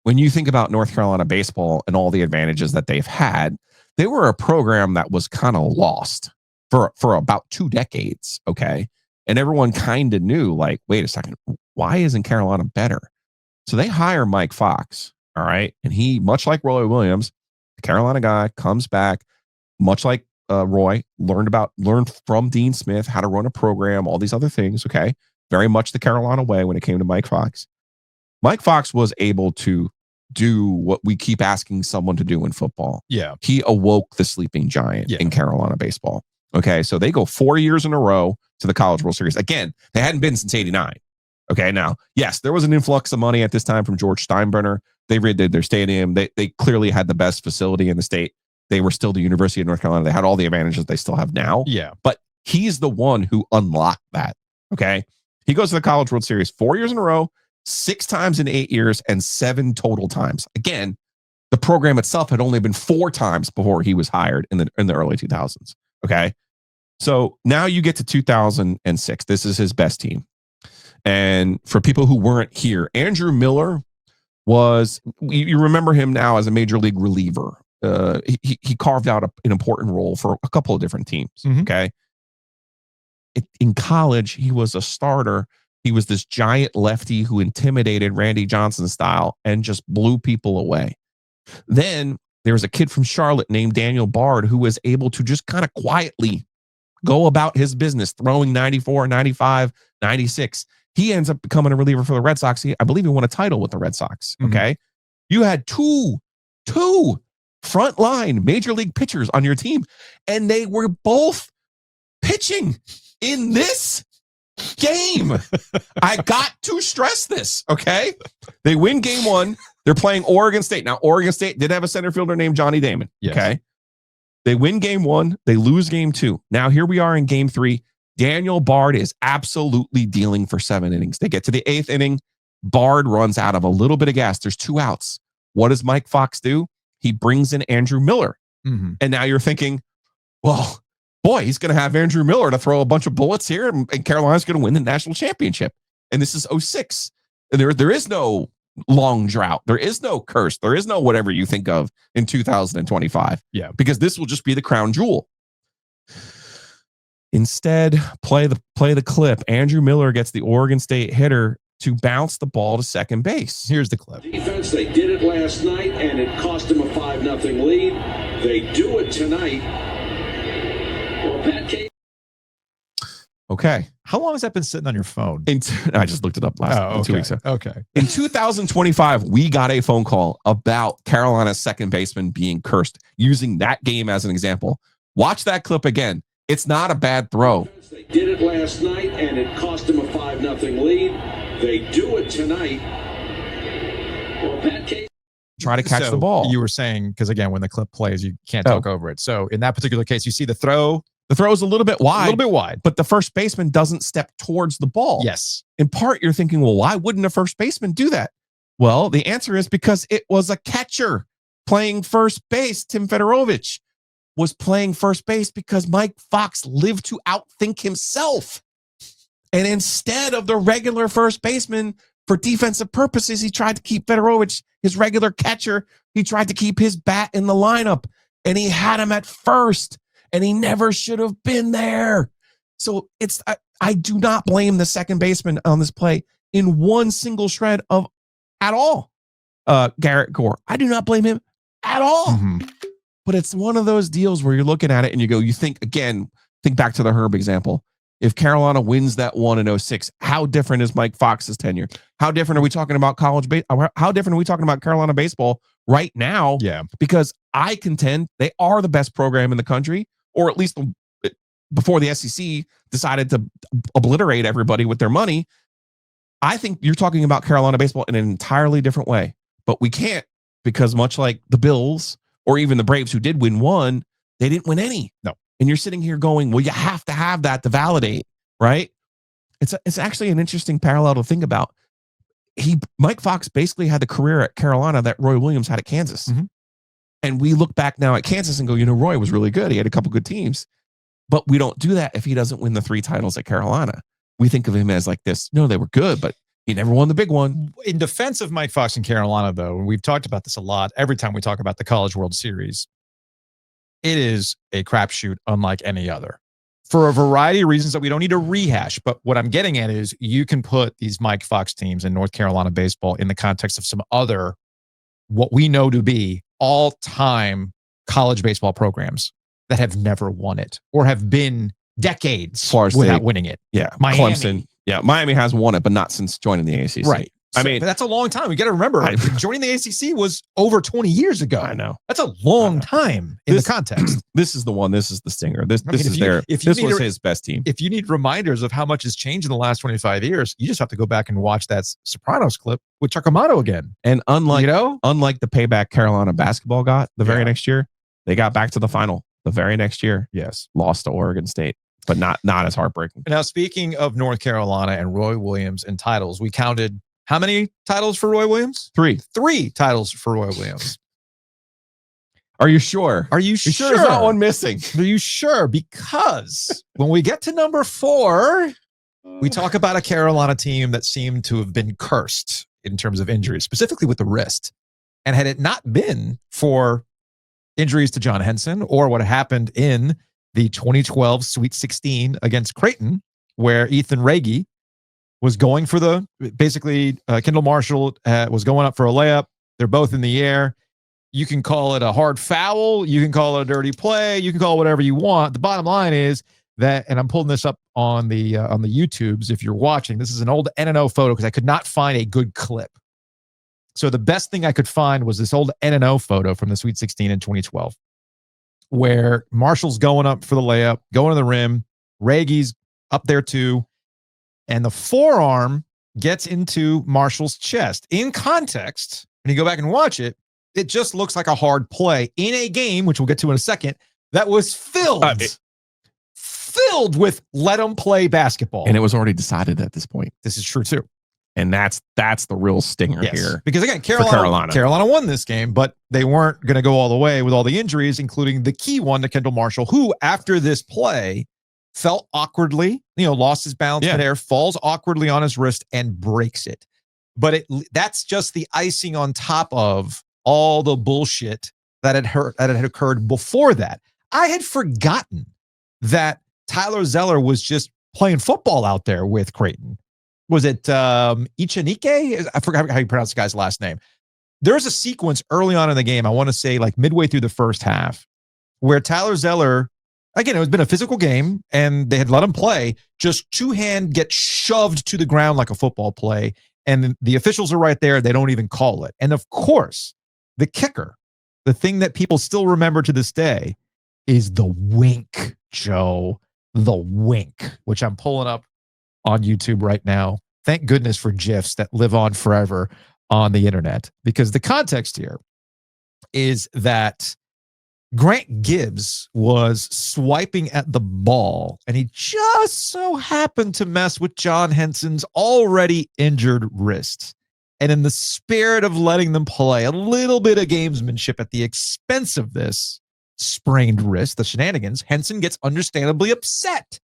When you think about North Carolina baseball and all the advantages that they've had, they were a program that was kind of lost for about 2 decades. Okay. And everyone kind of knew, like, wait a second, why isn't Carolina better? So they hire Mike Fox. All right. And he, much like Roy Williams, the Carolina guy, comes back, much like Roy, learned from Dean Smith how to run a program, all these other things. Okay. Very much the Carolina way when it came to Mike Fox. Mike Fox was able to do what we keep asking someone to do in football. Yeah. He awoke the sleeping giant in Carolina baseball. Okay. So they go 4 years in a row to the College World Series. Again, they hadn't been since 89. Okay. Now, yes, there was an influx of money at this time from George Steinbrenner. They redid their stadium. They clearly had the best facility in the state. They were still the University of North Carolina. They had all the advantages they still have now. Yeah. But he's the one who unlocked that. Okay. He goes to the College World Series 4 years in a row, 6 times in 8 years, and 7 total times. Again, the program itself had only been 4 times before he was hired in the early 2000s. Okay. So now you get to 2006. This is his best team. And for people who weren't here, Andrew Miller was, you remember him now as a major league reliever. He carved out an important role for a couple of different teams. Okay. In college, he was a starter. He was this giant lefty who intimidated Randy Johnson style and just blew people away. Then there was a kid from Charlotte named Daniel Bard who was able to just kind of quietly go about his business, throwing 94, 95, 96. He ends up becoming a reliever for the Red Sox. I believe he won a title with the Red Sox. Okay. You had two frontline major league pitchers on your team, and they were both pitching in this game. I got to stress this. Okay. They win game 1. They're playing Oregon State. Now, Oregon State did have a center fielder named Johnny Damon. Yes. Okay. They win game 1. They lose game 2. Now, here we are in game 3. Daniel Bard is absolutely dealing for 7 innings. They get to the 8th inning. Bard runs out of a little bit of gas. There's 2 outs. What does Mike Fox do? He brings in Andrew Miller. And now you're thinking, well, boy, he's going to have Andrew Miller to throw a bunch of bullets here, and Carolina's going to win the national championship. And this is 06. And there is no long drought. There is no curse. There is no whatever you think of in 2025. Yeah. Because this will just be the crown jewel. Instead, play the clip. Andrew Miller gets the Oregon State hitter to bounce the ball to second base. Here's the clip. Defense, they did it last night, and it cost them a 5-0 lead. They do it tonight. Well, Pat K. Okay. How long has that been sitting on your phone? I just looked it up 2 weeks ago. Okay. In 2025, we got a phone call about Carolina's second baseman being cursed, using that game as an example. Watch that clip again. It's not a bad throw. They did it last night, and it cost them a 5-0 lead. They do it tonight. Well, Pat K. Try to catch the ball. You were saying, because again, when the clip plays, you can't talk over it. So in that particular case, you see the throw. The throw is a little bit wide. But the first baseman doesn't step towards the ball. Yes. In part, you're thinking, well, why wouldn't a first baseman do that? Well, the answer is because it was a catcher playing first base. Tim Fedorovich was playing first base because Mike Fox lived to outthink himself. And instead of the regular first baseman, for defensive purposes, he tried to keep Fedorovich, his regular catcher. He tried to keep his bat in the lineup, and he had him at first, and he never should have been there. So I do not blame the second baseman on this play in one single shred of at all. Garrett Gore, I do not blame him at all. But it's one of those deals where you're looking at it and you think back to the Herb example. If Carolina wins that one in 06, how different is Mike Fox's tenure? How different are we talking about how different are we talking about Carolina baseball right now? Yeah. Because I contend they are the best program in the country, or at least before the SEC decided to obliterate everybody with their money. I think you're talking about Carolina baseball in an entirely different way, but we can't, because much like the Bills or even the Braves, who did win one, they didn't win any. No. And you're sitting here going, well, you have to have that to validate, right? It's actually an interesting parallel to think about. Mike Fox basically had the career at Carolina that Roy Williams had at Kansas. And we look back now at Kansas and go, Roy was really good. He had a couple good teams. But we don't do that if he doesn't win the 3 titles at Carolina. We think of him as like this. No, they were good, but he never won the big one. In defense of Mike Fox in Carolina, though, and we've talked about this a lot every time we talk about the College World Series, it is a crapshoot unlike any other for a variety of reasons that we don't need to rehash. But what I'm getting at is you can put these Mike Fox teams in North Carolina baseball in the context of some other, what we know to be all-time college baseball programs that have never won it or have been decades without winning it. Yeah. Miami. Clemson. Yeah. Miami has won it, but not since joining the ACC. Right. I mean, but that's a long time. We got to remember, joining the ACC was over 20 years ago. I know. That's a long time in the context. This is the one. This is the stinger. This was his best team. If you need reminders of how much has changed in the last 25 years, you just have to go back and watch that Sopranos clip with Chuck Amato again. And unlike the payback Carolina basketball got the very next year, they got back to the final the very next year. Yes. Lost to Oregon State, but not as heartbreaking. Now, speaking of North Carolina and Roy Williams and titles, we counted how many titles for Roy Williams? 3. 3 titles for Roy Williams. Are you sure? Are you sure? Sure there's not one missing? Are you sure? Because when we get to number 4, We talk about a Carolina team that seemed to have been cursed in terms of injuries, specifically with the wrist. And had it not been for injuries to John Henson or what happened in the 2012 Sweet 16 against Creighton, where Ethan Ragey was going for Kendall Marshall was going up for a layup. They're both in the air. You can call it a hard foul. You can call it a dirty play. You can call it whatever you want. The bottom line is that, and I'm pulling this up on the YouTubes. If you're watching, this is an old NNO photo because I could not find a good clip. So the best thing I could find was this old NNO photo from the Sweet 16 in 2012, where Marshall's going up for the layup, going to the rim. Ragey's up there too. And the forearm gets into Marshall's chest. In context, when you go back and watch it, it just looks like a hard play in a game, which we'll get to in a second, that was filled with let them play basketball. And it was already decided at this point. This is true too. And that's the real stinger here. Because again, Carolina won this game, but they weren't going to go all the way with all the injuries, including the key one to Kendall Marshall, who after this play felt awkwardly, lost his balance midair, falls awkwardly on his wrist and breaks it. But that's just the icing on top of all the bullshit that had occurred before that. I had forgotten that Tyler Zeller was just playing football out there with Creighton. Was it Ichenike? I forgot how you pronounce the guy's last name. There's a sequence early on in the game, I want to say like midway through the first half, where Tyler Zeller, again, it was been a physical game and they had let him play, just two-hand get shoved to the ground like a football play. And the officials are right there. They don't even call it. And of course, the kicker, the thing that people still remember to this day is the wink, Joe, the wink, which I'm pulling up on YouTube right now. Thank goodness for GIFs that live on forever on the internet, because the context here is that Grant Gibbs was swiping at the ball and he just so happened to mess with John Henson's already injured wrist. And in the spirit of letting them play a little bit of gamesmanship at the expense of this sprained wrist, the shenanigans, Henson gets understandably upset.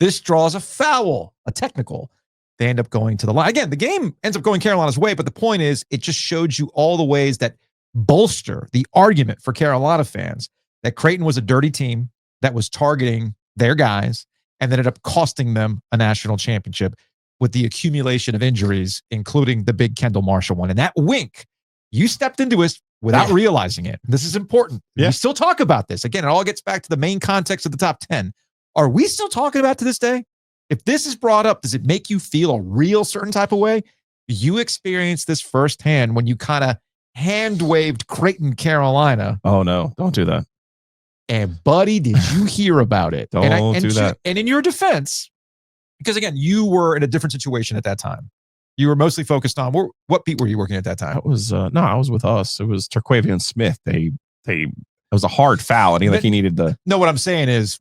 This draws a foul, a technical. They end up going to the line. Again, the game ends up going Carolina's way, but the point is it just showed you all the ways that bolster the argument for Carolina fans that Creighton was a dirty team that was targeting their guys and that ended up costing them a national championship with the accumulation of injuries, including the big Kendall Marshall one. And that wink, you stepped into it without realizing it. This is important. We still talk about this. Again, it all gets back to the main context of the top 10. Are we still talking about to this day? If this is brought up, does it make you feel a real certain type of way? You experienced this firsthand when you kind of hand waved Creighton, Carolina. Oh no, don't do that. And buddy, did you hear about it? Don't do that. And in your defense, because again, you were in a different situation at that time. You were mostly focused on what beat were you working at that time? It was I was with us. It was Terquavian Smith. It was a hard foul, and he needed the. No, what I'm saying is,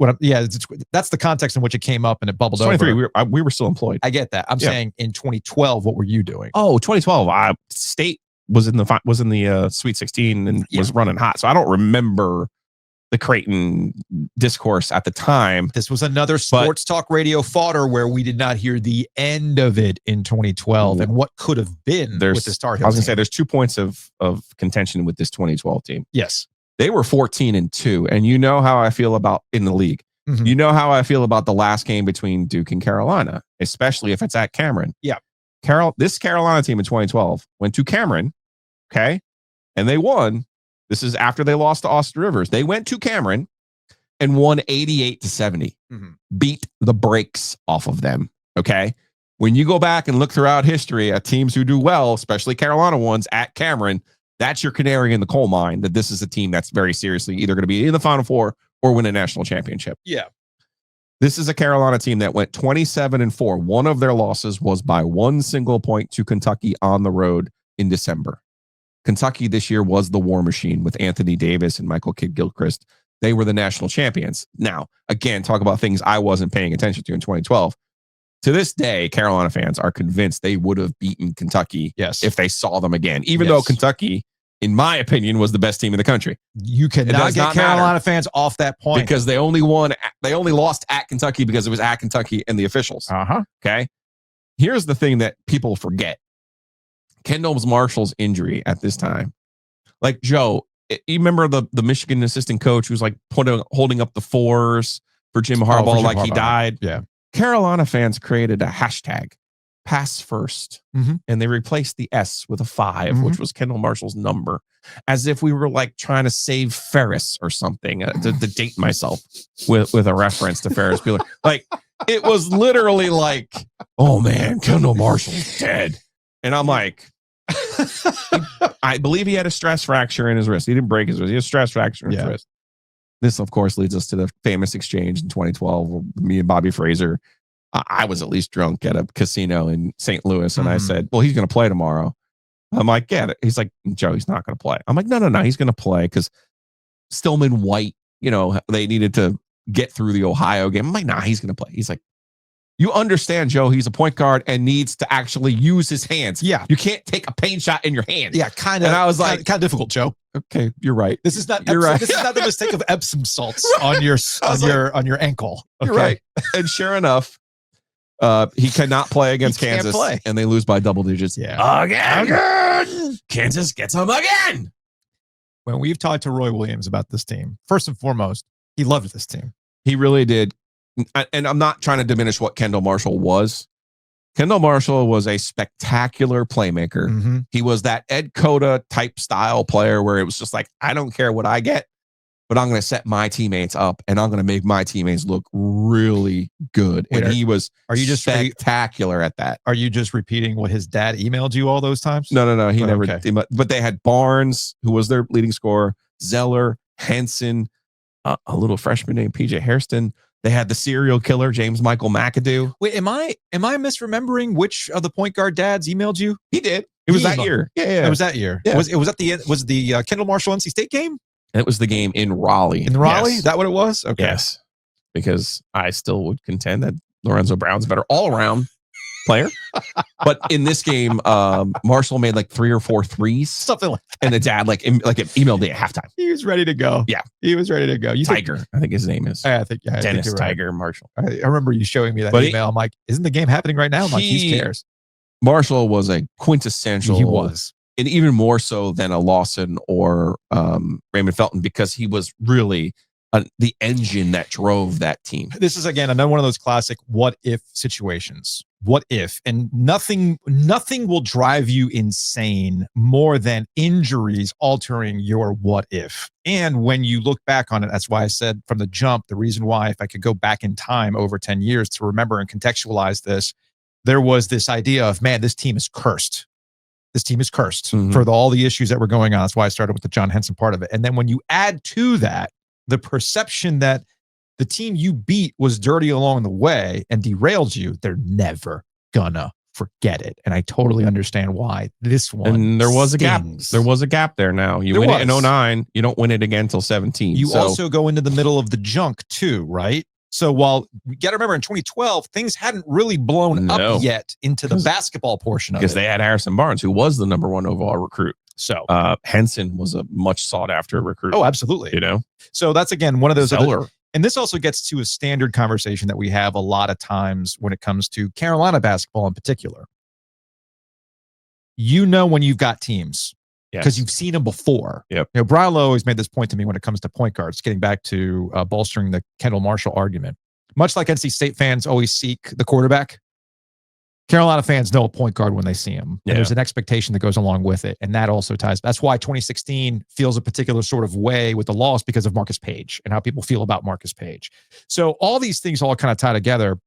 that's the context in which it came up and it bubbled 23, over. We were still employed. I get that. I'm saying in 2012, what were you doing? Oh, 2012, State was in the Sweet 16 and was running hot. So I don't remember the Creighton discourse at the time. This was another sports talk radio fodder where we did not hear the end of it in 2012 and what could have been with this Tar Heel I was going to team. say there's 2 points of contention with this 2012 team. Yes. They were 14-2, and you know how I feel about in the league. Mm-hmm. You know how I feel about the last game between Duke and Carolina, especially if it's at Cameron. Yeah. This Carolina team in 2012 went to Cameron, okay, and they won. This is after they lost to Austin Rivers. They went to Cameron and won 88-70. Mm-hmm. Beat The brakes off of them, okay? When you go back and look throughout history at teams who do well, especially Carolina ones at Cameron, that's your canary in the coal mine, that this is a team that's very seriously either going to be in the Final Four or win a national championship. Yeah. This is a Carolina team that went 27-4. One of their losses was by 1 single point to Kentucky on the road in December. Kentucky this year was the war machine with Anthony Davis and Michael Kidd-Gilchrist. They were the national champions. Now, again, talk about things I wasn't paying attention to in 2012. To this day, Carolina fans are convinced they would have beaten Kentucky if they saw them again, even though Kentucky in my opinion, was the best team in the country. You cannot get Carolina fans off that point. Because they only lost at Kentucky because it was at Kentucky and the officials. Okay. Here's the thing that people forget. Kendall Marshall's injury at this time. Like, Joe, you remember the Michigan assistant coach who's like holding up the 4s for Jim Harbaugh like he died? Yeah. Carolina fans created a hashtag, pass first, and they replaced the S with a 5, which was Kendall Marshall's number, as if we were like trying to save Ferris or something, to date myself with a reference to Ferris Bueller. Like, it was literally like, oh man, Kendall Marshall's dead. And I'm like, I believe he had a stress fracture in his wrist. He didn't break his wrist. He had a stress fracture in his wrist. This, of course, leads us to the famous exchange in 2012 where me and Bobby Fraser, I was at least drunk at a casino in St. Louis. And I said, well, he's going to play tomorrow. I'm like, get it. He's like, Joe, he's not going to play. I'm like, no. He's going to play because Stillman White, they needed to get through the Ohio game. I'm like, nah, he's going to play. He's like, you understand, Joe, he's a point guard and needs to actually use his hands. Yeah. You can't take a pain shot in your hand. Yeah, kind of. And I was like, kind of difficult, Joe. Okay, you're right. This is not This is not the mistake of Epsom salts on your ankle. Okay? You're right. And sure enough, he cannot play against Kansas, and they lose by double digits. Yeah. Again. Kansas gets him again. When we've talked to Roy Williams about this team, first and foremost, he loved this team. He really did. And I'm not trying to diminish what Kendall Marshall was. Kendall Marshall was a spectacular playmaker. He was that Ed Cota type style player where it was just like, I don't care what I get, but I'm going to set my teammates up and I'm going to make my teammates look really good. And he was spectacular at that. Are you just repeating what his dad emailed you all those times? No. He never. Okay. But they had Barnes, who was their leading scorer, Zeller, Henson, a little freshman named PJ Hairston. They had the serial killer, James Michael McAdoo. Wait, am I misremembering which of the point guard dads emailed you? He did. It was that year. Yeah. It was that year. Yeah. Was the Kendall Marshall NC State game? It was the game in Raleigh. In Raleigh? Yes. Is that what it was? Okay. Yes. Because I still would contend that Lorenzo Brown's a better all-around player. But in this game, Marshall made like 3 or 4 threes. Something like that. And the dad emailed me at halftime. He was ready to go. Yeah. He was ready to go. Tiger, I think his name is. I think Dennis you're Tiger right. Marshall. I remember you showing me that email. I'm like, isn't the game happening right now? I'm like, he cares. Marshall was a quintessential. He was. And even more so than a Lawson or Raymond Felton, because he was really the engine that drove that team. This is, again, another one of those classic what if situations. What if? And nothing will drive you insane more than injuries altering your what if. And when you look back on it, that's why I said from the jump, the reason why, if I could go back in time over 10 years to remember and contextualize this, there was this idea of, man, this team is cursed. This team is cursed for all the issues that were going on. That's why I started with the John Henson part of it. And then when you add to that the perception that the team you beat was dirty along the way and derailed you, they're never gonna forget it. And I totally understand why this one. And there was stings. a gap. There was a gap there now. You win it in 09. You don't win it again until 17. You also go into the middle of the junk too, right? So while you got to remember in 2012, things hadn't really blown up yet into the basketball portion of it. Because they had Harrison Barnes, who was the number 1 overall recruit. So Henson was a much sought after recruit. Oh, absolutely. So that's, again, one of those other, and this also gets to a standard conversation that we have a lot of times when it comes to Carolina basketball in particular. When you've got teams. Because you've seen them before. Yep. Brian Lowe always made this point to me when it comes to point guards, getting back to bolstering the Kendall Marshall argument. Much like NC State fans always seek the quarterback, Carolina fans know a point guard when they see him. And there's an expectation that goes along with it. And that also ties. That's why 2016 feels a particular sort of way with the loss because of Marcus Page and how people feel about Marcus Page. So all these things all kind of tie together.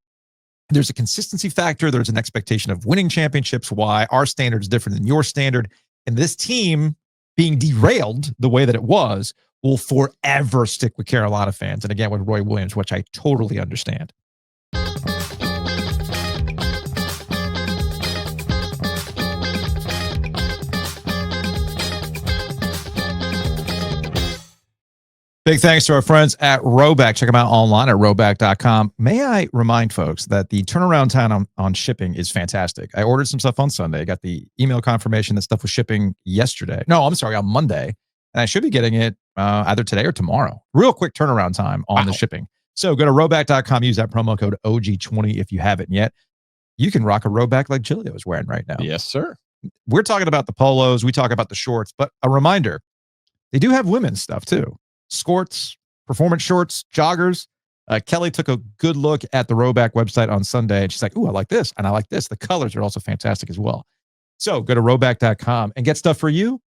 There's a consistency factor. There's an expectation of winning championships. Why our standard is different than your standard. And this team being derailed the way that it was will forever stick with Carolina fans. And again, with Roy Williams, which I totally understand. Big thanks to our friends at Roback. Check them out online at roback.com. May I remind folks that the turnaround time on shipping is fantastic. I ordered some stuff on Sunday. I got the email confirmation that stuff was shipping yesterday. No, I'm sorry, on Monday. And I should be getting it either today or tomorrow. Real quick turnaround time on the shipping. So go to roback.com. Use that promo code OG20 if you haven't yet. You can rock a Roback like Giglio is wearing right now. Yes, sir. We're talking about the polos. We talk about the shorts. But a reminder, they do have women's stuff too. Skirts, performance shorts, joggers. Kelly took a good look at the Roback website on Sunday, and she's like, ooh, I like this, and I like this. The colors are also fantastic as well. So go to roback.com and get stuff for you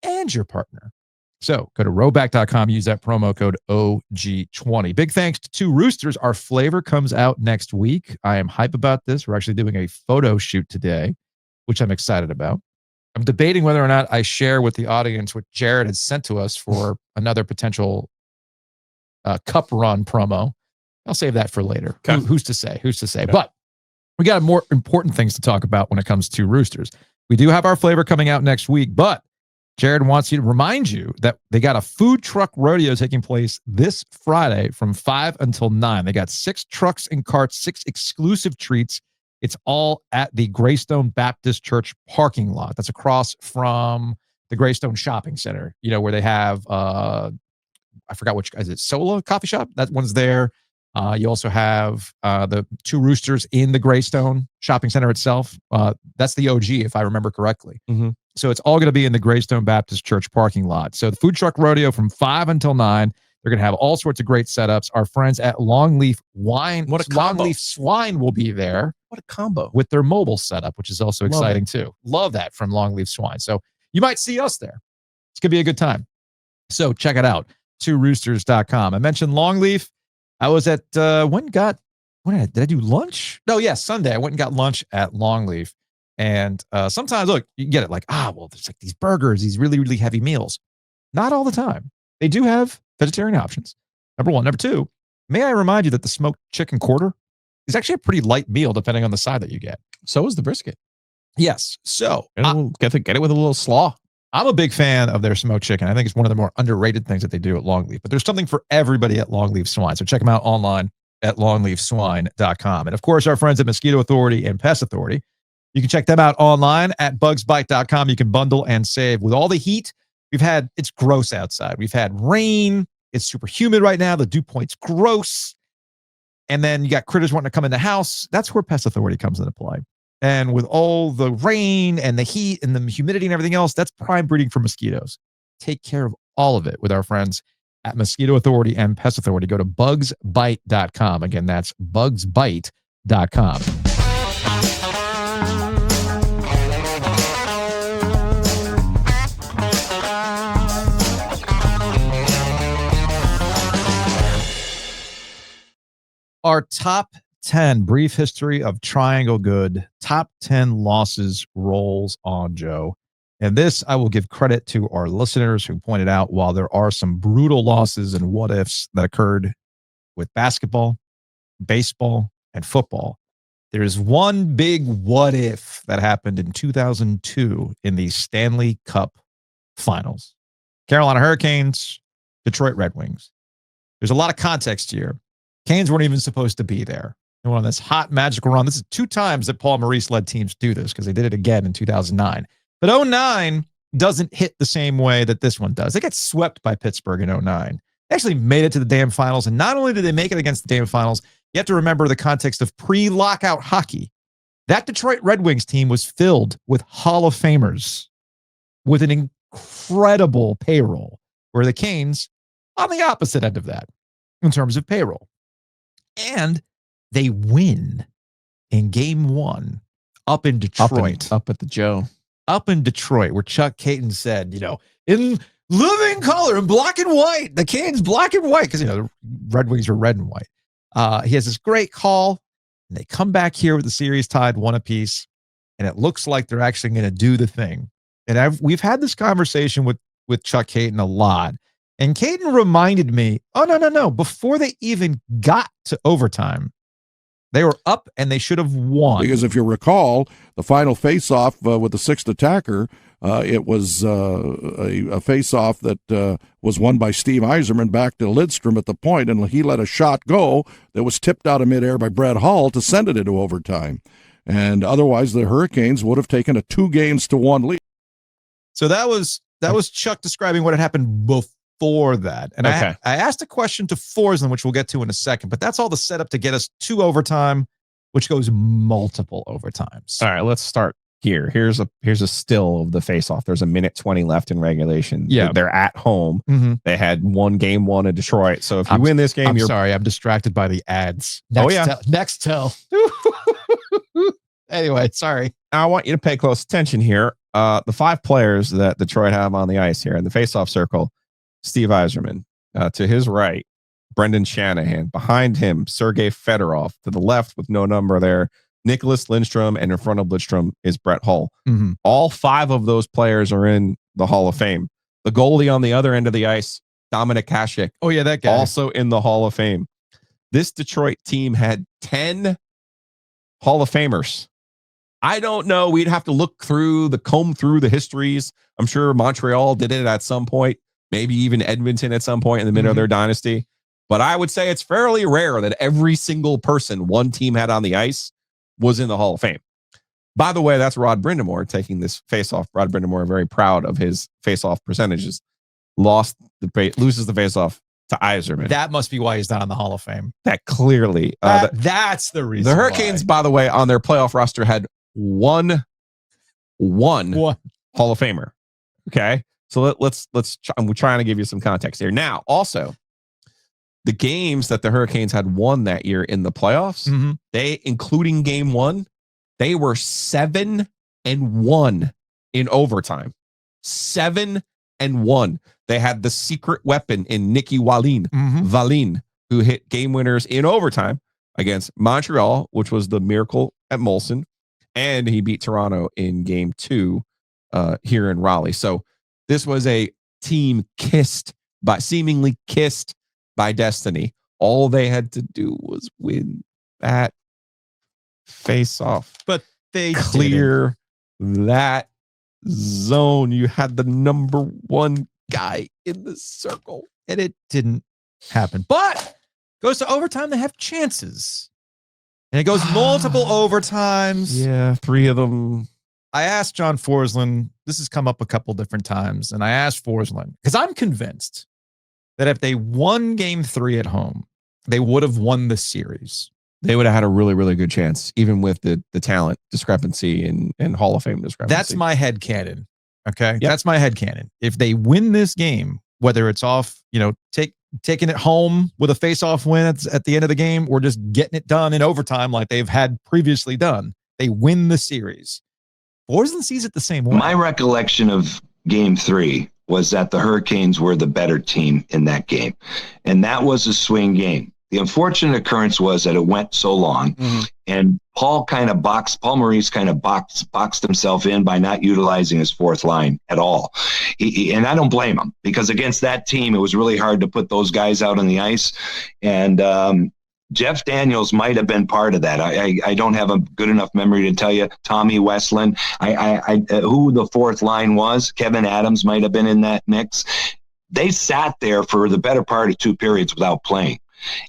and your partner. So go to roback.com, use that promo code OG20. Big thanks to Two Roosters. Our flavor comes out next week. I am hype about this. We're actually doing a photo shoot today, which I'm excited about. I'm debating whether or not I share with the audience what Jared has sent to us for another potential cup run promo. I'll save that for later. Okay. Who's to say? Okay. But we got more important things to talk about when it comes to Roosters. We do have our flavor coming out next week, but Jared wants you to remind you that they got a food truck rodeo taking place this Friday from 5 until 9. They got 6 trucks and carts, 6 exclusive treats. It's all at the Greystone Baptist Church parking lot. That's across from the Greystone Shopping Center, where they have, I forgot which, is it Sola Coffee Shop? That one's there. You also have the Two Roosters in the Greystone Shopping Center itself. That's the OG, if I remember correctly. Mm-hmm. So it's all going to be in the Greystone Baptist Church parking lot. So the food truck rodeo from 5 until 9. They're going to have all sorts of great setups. Our friends at Longleaf Longleaf Swine will be there. What a combo. With their mobile setup, which is also exciting too. Love that from Longleaf Swine. So you might see us there. It's going to be a good time. So check it out. TwoRoosters.com. I mentioned Longleaf. I was at, did I do lunch? No, yes, Sunday. I went and got lunch at Longleaf. And sometimes, look, you get it like, there's like these burgers, these really, really heavy meals. Not all the time. They do have vegetarian options. Number one. Number two, may I remind you that the smoked chicken quarter is actually a pretty light meal depending on the side that you get. So is the brisket. Yes. So get it with a little slaw. I'm a big fan of their smoked chicken. I think it's one of the more underrated things that they do at Longleaf. But there's something for everybody at Longleaf Swine. So check them out online at longleafswine.com. And of course, our friends at Mosquito Authority and Pest Authority. You can check them out online at bugsbite.com. You can bundle and save. With all the heat it's gross outside. We've had rain. It's super humid right now. The dew point's gross. And then you got critters wanting to come in the house. That's where Pest Authority comes into play. And with all the rain and the heat and the humidity and everything else, that's prime breeding for mosquitoes. Take care of all of it with our friends at Mosquito Authority and Pest Authority. Go to bugsbite.com. Again, that's bugsbite.com. Our top 10 brief history of Triangle Good, top 10 losses rolls on, Joe. And this, I will give credit to our listeners who pointed out while there are some brutal losses and what ifs that occurred with basketball, baseball, and football, there is one big what if that happened in 2002 in the Stanley Cup Finals. Carolina Hurricanes, Detroit Red Wings. There's a lot of context here. Canes weren't even supposed to be there. They went on this hot magical run. This is 2 times that Paul Maurice led teams do this because they did it again in 2009. But 2009 doesn't hit the same way that this one does. They got swept by Pittsburgh in 2009. They actually made it to the damn finals. And not only did they make it against the damn finals, you have to remember the context of pre-lockout hockey. That Detroit Red Wings team was filled with Hall of Famers with an incredible payroll, where the Canes on the opposite end of that in terms of payroll. And they win in game 1 up in Detroit. Up at the Joe. Up in Detroit, where Chuck Caton said, in living color, in black and white, the Canes black and white, because, the Red Wings were red and white. He has this great call, and they come back here with the series tied 1 apiece, and it looks like they're actually going to do the thing. And we've had this conversation with Chuck Caton a lot. And Caton reminded me, no. Before they even got to overtime, they were up and they should have won. Because if you recall, the final face-off with the 6th attacker, It was a face-off that was won by Steve Yzerman back to Lidstrom at the point, and he let a shot go that was tipped out of midair by Brett Hull to send it into overtime. And otherwise, the Hurricanes would have taken a 2-1 lead. So that was Chuck describing what had happened before that. And Okay. I asked a question to Forsland, which we'll get to in a second, but that's all the setup to get us to overtime, which goes multiple overtimes. All right, let's start here. Here's a still of the face-off. There's 1:20 left in regulation. Yeah. They're at home. Mm-hmm. They had one game in Detroit. So if you win this game, I'm you're sorry, I'm distracted by the ads. Next tell. Anyway, sorry. I want you to pay close attention here. The 5 players that Detroit have on the ice here in the face-off circle: Steve Yzerman, to his right, Brendan Shanahan, behind him, Sergei Fedorov, to the left with no number there, Nicholas Lindstrom, and in front of Lindstrom is Brett Hull. Mm-hmm. All 5 of those players are in the Hall of Fame. The goalie on the other end of the ice, Dominik Hasek, Oh yeah, that guy. also in the Hall of Fame. This Detroit team had 10 Hall of Famers. I don't know. We'd have to comb through the histories. I'm sure Montreal did it at some point, maybe even Edmonton at some point in the middle of their dynasty. But I would say it's fairly rare that every single person one team had on the ice was in the Hall of Fame. By the way, that's Rod Brindamore taking this face-off. Rod Brindamore, very proud of his face-off percentages. Loses the face-off to Yzerman. That must be why he's not on the Hall of Fame. That clearly. That's the reason. The Hurricanes, by the way, on their playoff roster had one Hall of Famer. Okay, so let's. I'm trying to give you some context here. Now, also, the games that the Hurricanes had won that year in the playoffs, they, including game 1, they were 7-1 in overtime. 7-1. They had the secret weapon in Nicky Valin, who hit game winners in overtime against Montreal, which was the Miracle at Molson, and he beat Toronto in game 2 here in Raleigh. So this was a team seemingly kissed by destiny. All they had to do was win that face-off. But they clear that zone. You had the number 1 guy in the circle, and it didn't happen. But goes to overtime, they have chances. And it goes multiple overtimes. Yeah, 3 of them. I asked John Forsland, this has come up a couple different times, and I asked Forsland, because I'm convinced that if they won game 3 at home, they would have won the series. They would have had a really, really good chance, even with the talent discrepancy and Hall of Fame discrepancy. That's my headcanon. Okay. Yep. That's my headcanon. If they win this game, whether it's off, taking it home with a face-off win at the end of the game, or just getting it done in overtime like they've had previously done, they win the series. Forsland sees it the same way. My recollection of game 3 was that the Hurricanes were the better team in that game. And that was a swing game. The unfortunate occurrence was that it went so long, and Paul Maurice kind of boxed himself in by not utilizing his 4th line at all. And I don't blame him, because against that team, it was really hard to put those guys out on the ice. And Jeff Daniels might have been part of that. I don't have a good enough memory to tell you. Tommy Westland, who the 4th line was. Kevin Adams might have been in that mix. They sat there for the better part of 2 periods without playing.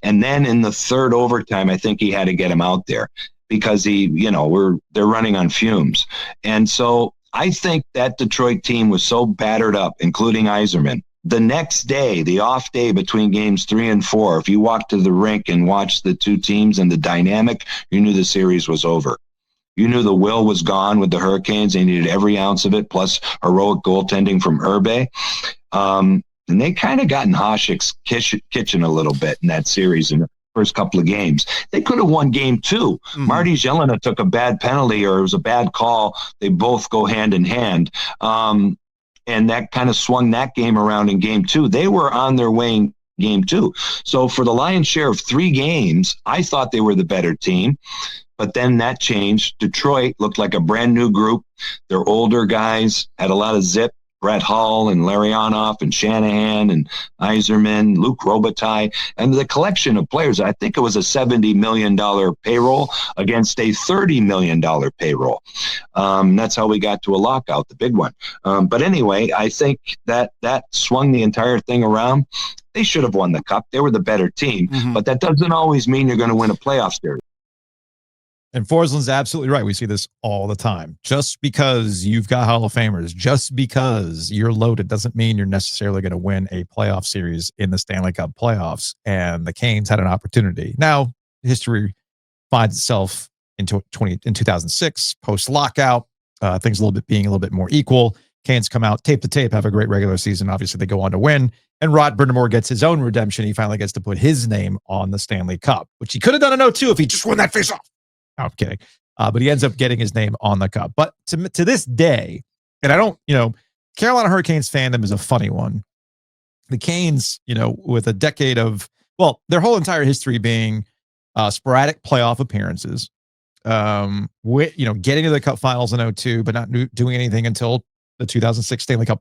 And then in the 3rd overtime, I think he had to get him out there because they're running on fumes. And so I think that Detroit team was so battered up, including Yzerman. The next day, the off day between games 3 and 4, if you walked to the rink and watched the 2 teams and the dynamic, you knew the series was over. You knew the will was gone with the Hurricanes. They needed every ounce of it, plus heroic goaltending from Herbe. And they kind of got in Hasek's kitchen a little bit in that series in the first couple of games. They could have won game 2. Marty Jelena took a bad penalty, or it was a bad call. They both go hand in hand. And that kind of swung that game around in game 2. They were on their way in game 2. So for the lion's share of 3 games, I thought they were the better team. But then that changed. Detroit looked like a brand new group. Their older guys had a lot of zip. Brett Hull and Larionov and Shanahan and Yzerman, Luke Robitaille, and the collection of players. I think it was a $70 million payroll against a $30 million payroll. That's how we got to a lockout, the big one. But anyway, I think that swung the entire thing around. They should have won the cup. They were the better team, but that doesn't always mean you're going to win a playoff series. And Forsland's absolutely right. We see this all the time. Just because you've got Hall of Famers, just because you're loaded, doesn't mean you're necessarily going to win a playoff series in the Stanley Cup playoffs. And the Canes had an opportunity. Now, history finds itself in 2006, post-lockout, things being a little bit more equal. Canes come out, tape to tape, have a great regular season. Obviously, they go on to win. And Rod Brind'Amour gets his own redemption. He finally gets to put his name on the Stanley Cup, which he could have done in 2002 if he just won that face-off. No, I'm kidding. But he ends up getting his name on the cup. But to this day, and I don't, Carolina Hurricanes fandom is a funny one. The Canes, with a decade of, their whole entire history being sporadic playoff appearances, getting to the Cup Finals in 2002, but not doing anything until the 2006 Stanley Cup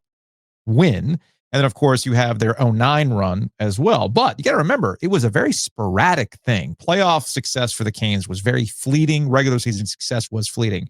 win. And then, of course, you have their 2009 run as well. But you got to remember, it was a very sporadic thing. Playoff success for the Canes was very fleeting. Regular season success was fleeting.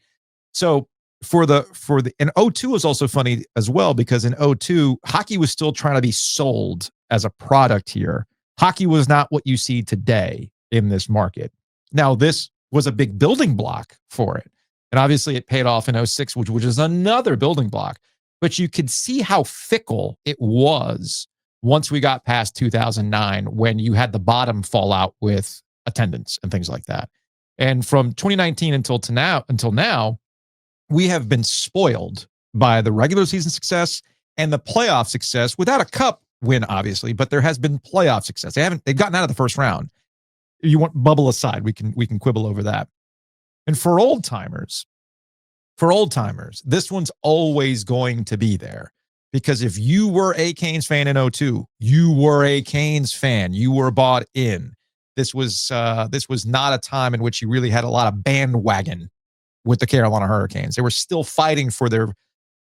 So and 2002 was also funny as well, because in 2002, hockey was still trying to be sold as a product here. Hockey was not what you see today in this market. Now, this was a big building block for it. And obviously it paid off in 2006, which is another building block. But you could see how fickle it was once we got past 2009, when you had the bottom fall out with attendance and things like that. And from 2019 until now, we have been spoiled by the regular season success and the playoff success, without a cup win, obviously, but there has been playoff success. They've gotten out of the first round. You want bubble aside, we can quibble over that. And for old timers, this one's always going to be there, because if you were a Canes fan in 2002, you were a Canes fan. You were bought in. This was not a time in which you really had a lot of bandwagon with the Carolina Hurricanes. They were still fighting for their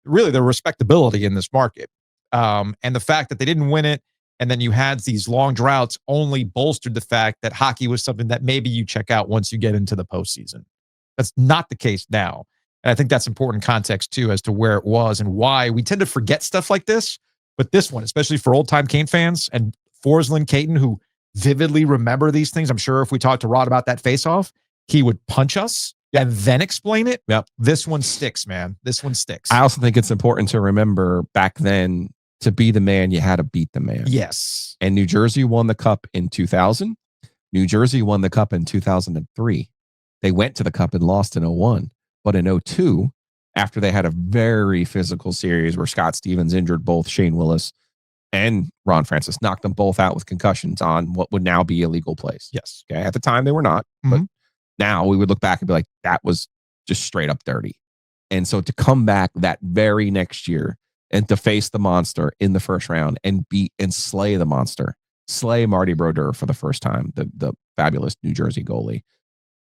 respectability in this market. And the fact that they didn't win it, and then you had these long droughts, only bolstered the fact that hockey was something that maybe you check out once you get into the postseason. That's not the case now. And I think that's important context, too, as to where it was and why we tend to forget stuff like this. But this one, especially for old-time Cane fans and Forsland, Caton, who vividly remember these things. I'm sure if we talked to Rod about that face-off, he would punch us and then explain it. Yep. This one sticks, man. This one sticks. I also think it's important to remember, back then, to be the man, you had to beat the man. Yes. And New Jersey won the cup in 2000. New Jersey won the cup in 2003. They went to the cup and lost in 2001. But in 2002, after they had a very physical series where Scott Stevens injured both Shane Willis and Ron Francis, knocked them both out with concussions on what would now be illegal plays. Yes. Okay. At the time, they were not. But now we would look back and be like, that was just straight up dirty. And so to come back that very next year and to face the monster in the first round and beat and slay the monster, slay Marty Brodeur for the first time, the fabulous New Jersey goalie.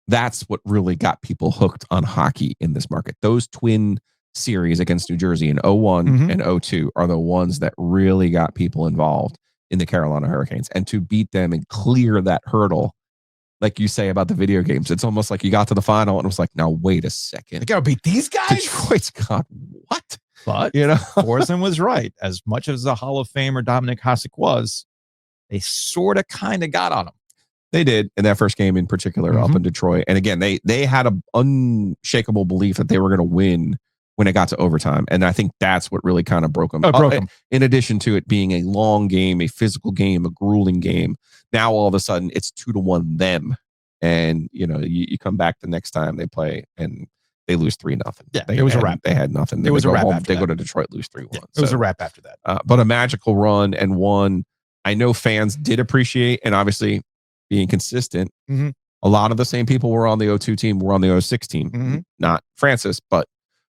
That's what really got people hooked on hockey in this market. Those twin series against New Jersey in 2001 and 2002 are the ones that really got people involved in the Carolina Hurricanes. And to beat them and clear that hurdle, like you say about the video games, it's almost like you got to the final and it was like, now wait a second. They got to beat these guys? Detroit's got what? But, Forsland was right. As much as the Hall of Famer Dominic Hasek was, they sort of kind of got on him. They did in that first game in particular up in Detroit. And again, they had an unshakable belief that they were going to win when it got to overtime. And I think that's what really kind of broke them. In addition to it being a long game, a physical game, a grueling game. Now all of a sudden it's 2-1 them. And you come back the next time they play and they lose 3-0. Yeah, it was a wrap. They had nothing. It was a wrap. They go to Detroit, lose 3-1. Yeah, it was a wrap after that. But a magical run, and one I know fans did appreciate, and obviously being consistent. A lot of the same people were on the 2002 team, were on the 2006 team. Not Francis, but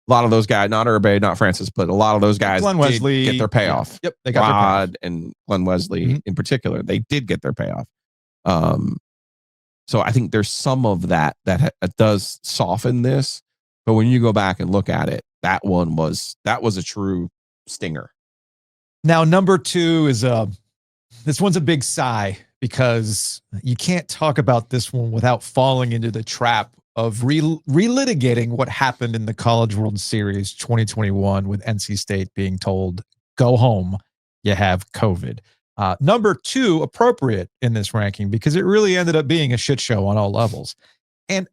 a lot of those guys, not Urbe, not Francis, but a lot of those guys Glenn Wesley get their payoff. Yep, they got Rod their payoff. And Glenn Wesley in particular, they did get their payoff. So I think there's some of that does soften this. But when you go back and look at it, that was a true stinger. Now, number 2 is this one's a big sigh because you can't talk about this one without falling into the trap of relitigating what happened in the College World Series 2021 with NC State being told, go home, you have COVID. Number 2, appropriate in this ranking because it really ended up being a shit show on all levels. And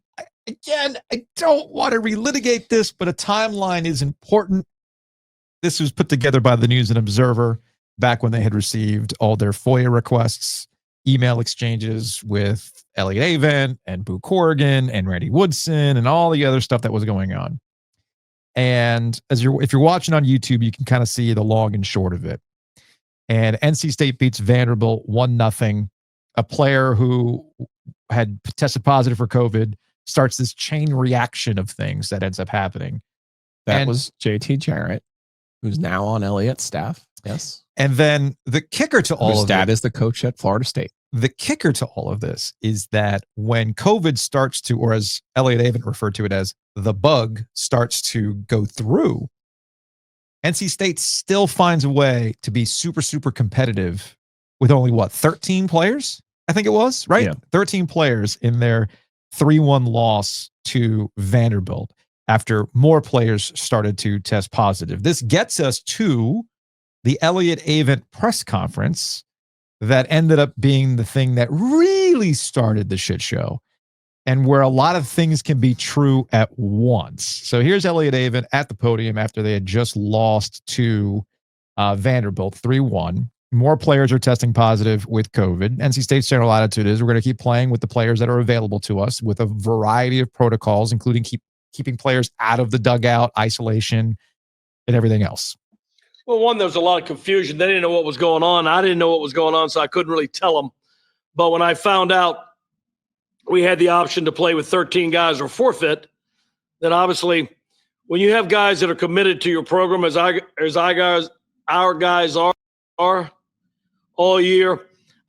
again, I don't want to relitigate this, but a timeline is important. This was put together by the News and Observer back when they had received all their FOIA requests, email exchanges with Elliot Avent and Boo Corrigan and Randy Woodson and all the other stuff that was going on. And if you're watching on YouTube, you can kind of see the long and short of it. And NC State beats Vanderbilt 1-0. A player who had tested positive for COVID starts this chain reaction of things that ends up happening. That was JT Jarrett, who's now on Elliott's staff. Yes. And then the kicker to all of that is the coach at Florida State. The kicker to all of this is that when COVID starts to, or as Elliot Avent referred to it as, the bug starts to go through, NC State still finds a way to be super, super competitive with only 13 players? I think it was, right? Yeah. 13 players in their 3-1 loss to Vanderbilt after more players started to test positive. This gets us to the Elliot Avent press conference that ended up being the thing that really started the shit show and where a lot of things can be true at once. So here's Elliot Avent at the podium after they had just lost to Vanderbilt 3-1. More players are testing positive with COVID. NC State's general attitude is we're going to keep playing with the players that are available to us with a variety of protocols, including keeping players out of the dugout, isolation, and everything else. Well, one, there was a lot of confusion. They didn't know what was going on. I didn't know what was going on, so I couldn't really tell them. But when I found out we had the option to play with 13 guys or forfeit, then obviously when you have guys that are committed to your program as our guys are all year,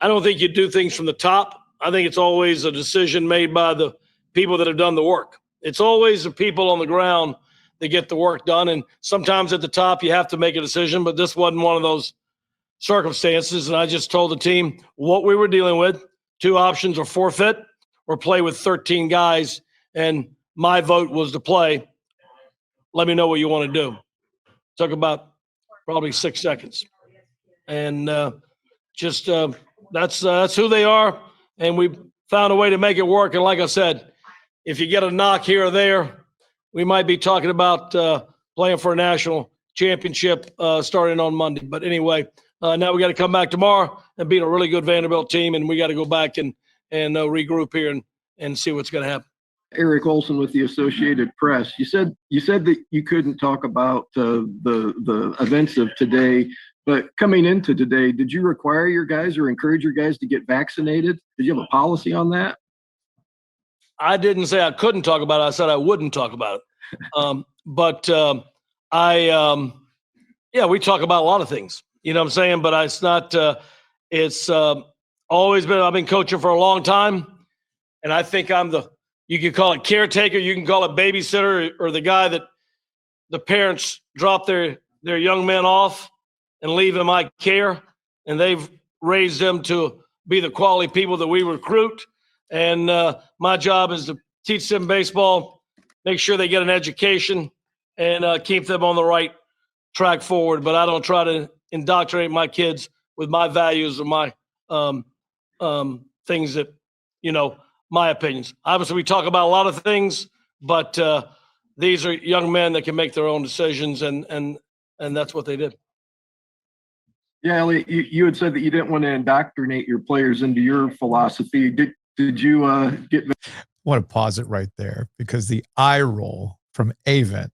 I don't think you do things from the top. I think it's always a decision made by the people that have done the work. It's always the people on the ground that get the work done. And sometimes at the top, you have to make a decision, but this wasn't one of those circumstances. And I just told the team what we were dealing with. 2 options are forfeit or play with 13 guys. And my vote was to play. Let me know what you want to do. Took about probably 6 seconds. And that's who they are. And we found a way to make it work. And like I said, if you get a knock here or there, we might be talking about playing for a national championship starting on Monday. But anyway, now we got to come back tomorrow and beat a really good Vanderbilt team, and we got to go back and regroup here and see what's going to happen. Eric Olson with the Associated Press. You said that you couldn't talk about the events of today, but coming into today, did you require your guys or encourage your guys to get vaccinated? Did you have a policy on that? I didn't say I couldn't talk about it. I said I wouldn't talk about it. We talk about a lot of things, you know what I'm saying? But it's not, it's always been, I've been coaching for a long time. And I think I'm you can call it caretaker, you can call it babysitter, or the guy that the parents drop their young men off and leave in my care. And they've raised them to be the quality people that we recruit. And my job is to teach them baseball, make sure they get an education, and keep them on the right track forward. But I don't try to indoctrinate my kids with my values or my things that, my opinions. Obviously, we talk about a lot of things, but these are young men that can make their own decisions, and that's what they did. Yeah, Elliot, you had said that you didn't want to indoctrinate your players into your philosophy. Did you get? I want to pause it right there because the eye roll from Avent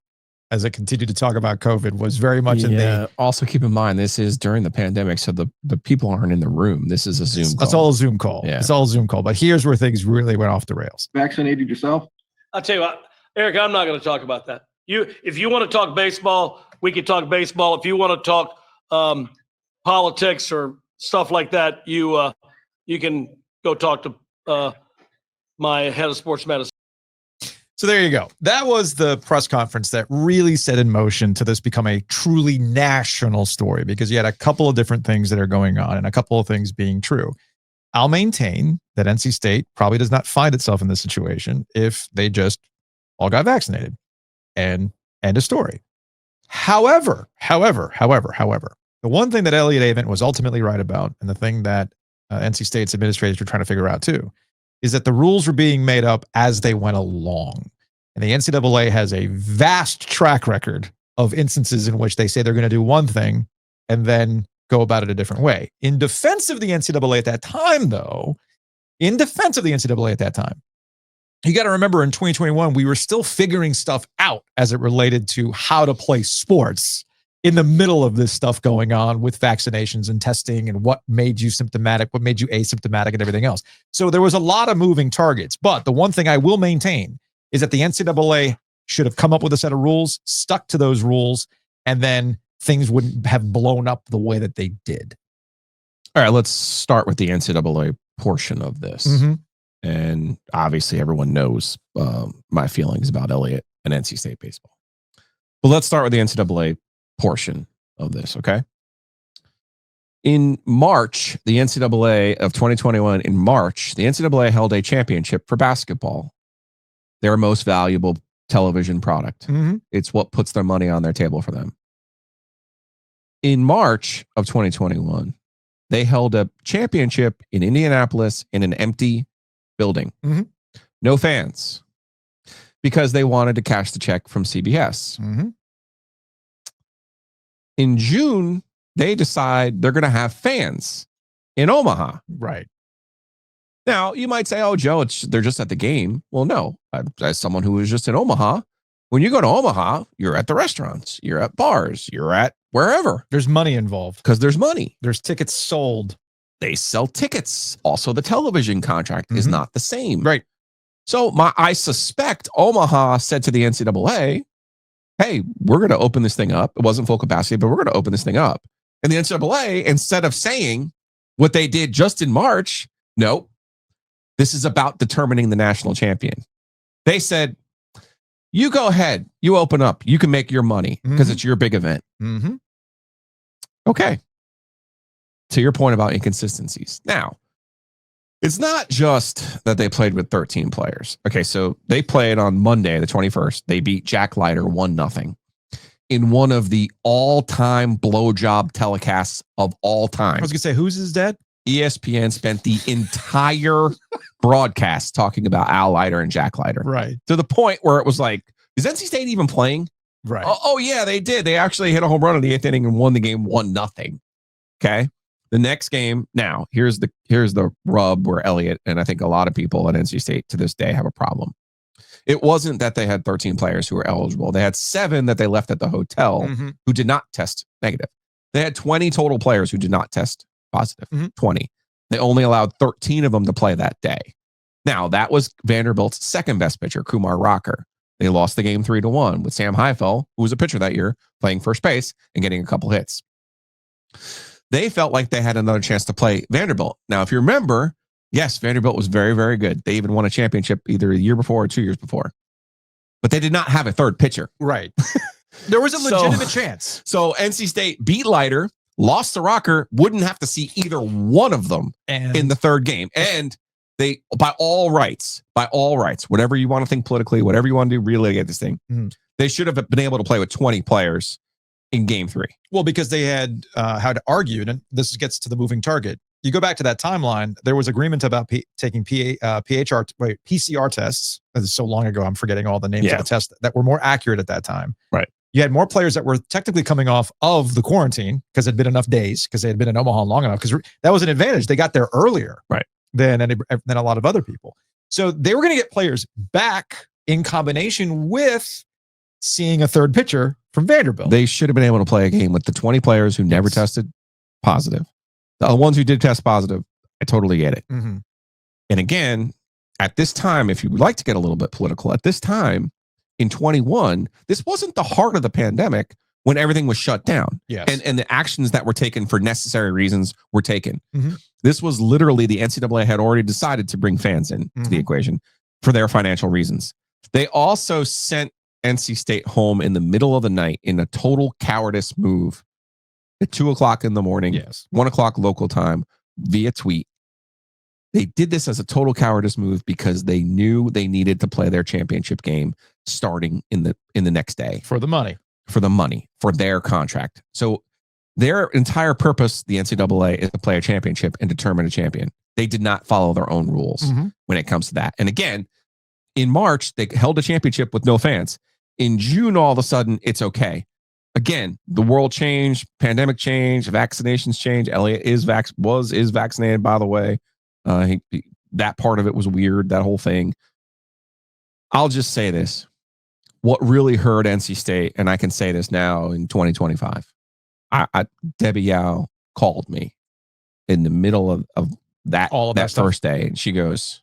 as it continued to talk about COVID was very much in the. Also, keep in mind this is during the pandemic, so the people aren't in the room. This is a Zoom call. It's all a Zoom call. Yeah. It's all a Zoom call. But here's where things really went off the rails. Vaccinated yourself? I'll tell you what, Eric, I'm not going to talk about that. If you want to talk baseball, we can talk baseball. If you want to talk politics or stuff like that, you can go talk to my head of sports medicine. So there you go. That was the press conference that really set in motion to this become a truly national story, because you had a couple of different things that are going on and a couple of things being true. I'll maintain that NC State probably does not find itself in this situation if they just all got vaccinated, and end of story. However, the one thing that Elliott Avent was ultimately right about, and the thing that NC State's administrators were trying to figure out too, is that the rules were being made up as they went along. And the NCAA has a vast track record of instances in which they say they're going to do one thing and then go about it a different way. In defense of the NCAA at that time, though, you got to remember in 2021, we were still figuring stuff out as it related to how to play sports in the middle of this stuff going on with vaccinations and testing and what made you symptomatic, what made you asymptomatic, and everything else. So there was a lot of moving targets. But the one thing I will maintain is that the NCAA should have come up with a set of rules, stuck to those rules, and then things wouldn't have blown up the way that they did. All right, let's start with the NCAA portion of this. And obviously everyone knows my feelings about Elliott and NC State baseball. But let's start with the NCAA portion of this, okay? In March, the NCAA of 2021, in March, the NCAA held a championship for basketball, their most valuable television product. It's what puts their money on their table for them. In March of 2021, they held a championship in Indianapolis in an empty building. No fans, because they wanted to cash the check from CBS. In June, they decide they're going to have fans in Omaha. Right. Now, you might say, oh, Joe, they're just at the game. Well, no. As someone who was just in Omaha, when you go to Omaha, you're at the restaurants, you're at bars, you're at wherever. There's money involved. Because there's money. There's tickets sold. They sell tickets. Also, the television contract is not the same. Right. So I suspect Omaha said to the NCAA, hey, we're going to open this thing up. It wasn't full capacity, but we're going to open this thing up. And the NCAA, instead of saying what they did just in March, no, this is about determining the national champion. They said, you go ahead, you open up, you can make your money because it's your big event. Okay. To your point about inconsistencies. Now, it's not just that they played with 13 players. Okay, so they played on Monday, the 21st. They beat Jack Leiter 1-0 in one of the all-time blowjob telecasts of all time. I was going to say, who's his dad? ESPN spent the entire broadcast talking about Al Leiter and Jack Leiter. Right. To the point where it was like, is NC State even playing? Right. Oh yeah, they did. They actually hit a home run in the 8th inning and won the game 1-0. Okay. The next game, now, here's the rub where Elliott and I think a lot of people at NC State to this day have a problem. It wasn't that they had 13 players who were eligible. They had 7 that they left at the hotel who did not test negative. They had 20 total players who did not test positive. 20. They only allowed 13 of them to play that day. Now, that was Vanderbilt's second best pitcher, Kumar Rocker. They lost the game 3-1 with Sam Heifel, who was a pitcher that year, playing first base and getting a couple hits. They felt like they had another chance to play Vanderbilt. Now, if you remember, yes, Vanderbilt was very, very good. They even won a championship either a year before or 2 years before. But they did not have a third pitcher. Right. There was a legitimate chance. So NC State beat Leiter, lost to Rocker, wouldn't have to see either one of them in the third game. And they, by all rights, whatever you want to think politically, whatever you want to do, really at this thing, they should have been able to play with 20 players in game 3. Well, because they had had argued, and this gets to the moving target. You go back to that timeline, there was agreement about taking PCR tests. This is so long ago, I'm forgetting all the names of the tests that were more accurate at that time. Right. You had more players that were technically coming off of the quarantine because it had been enough days, because they had been in Omaha long enough, because that was an advantage. They got there earlier than a lot of other people. So they were going to get players back in combination with seeing a third pitcher from Vanderbilt. They should have been able to play a game with the 20 players who never tested positive. The ones who did test positive, I totally get it. And again, at this time, if you would like to get a little bit political, at this time in 21, this wasn't the heart of the pandemic when everything was shut down. Yes. And the actions that were taken for necessary reasons were taken. This was literally the NCAA had already decided to bring fans in to the equation for their financial reasons. They also sent NC State home in the middle of the night in a total cowardice move at 2:00 in the morning, 1:00 local time via tweet. They did this as a total cowardice move because they knew they needed to play their championship game starting in the next day for the money, for their contract. So their entire purpose, the NCAA, is to play a championship and determine a champion. They did not follow their own rules when it comes to that. And again, in March, they held a championship with no fans. In June, all of a sudden, it's okay. Again, the world changed, pandemic changed, vaccinations changed. Elliott is vaccinated, by the way. That part of it was weird, that whole thing. I'll just say this. What really hurt NC State, and I can say this now in 2025, Debbie Yao called me in the middle of that first day, and she goes,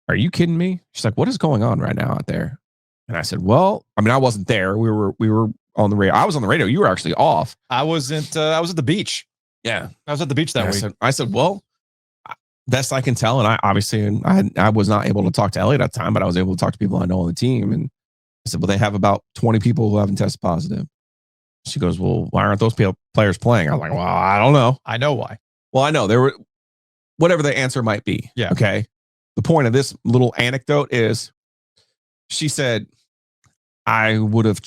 "Are you kidding me?" She's like, "What is going on right now out there?" And I said, "Well, I mean, I wasn't there. We were on the radio. I was on the radio. You were actually off. I wasn't. I was at the beach. Yeah, I was at the beach that week." I said, "Well, best I can tell." And I was not able to talk to Elliott at the time, but I was able to talk to people I know on the team. And I said, "Well, they have about 20 people who haven't tested positive." She goes, "Well, why aren't those players playing?" I was like, "Well, I don't know. I know why." Well, I know there were whatever the answer might be. Yeah. Okay. The point of this little anecdote is, she said, "I would have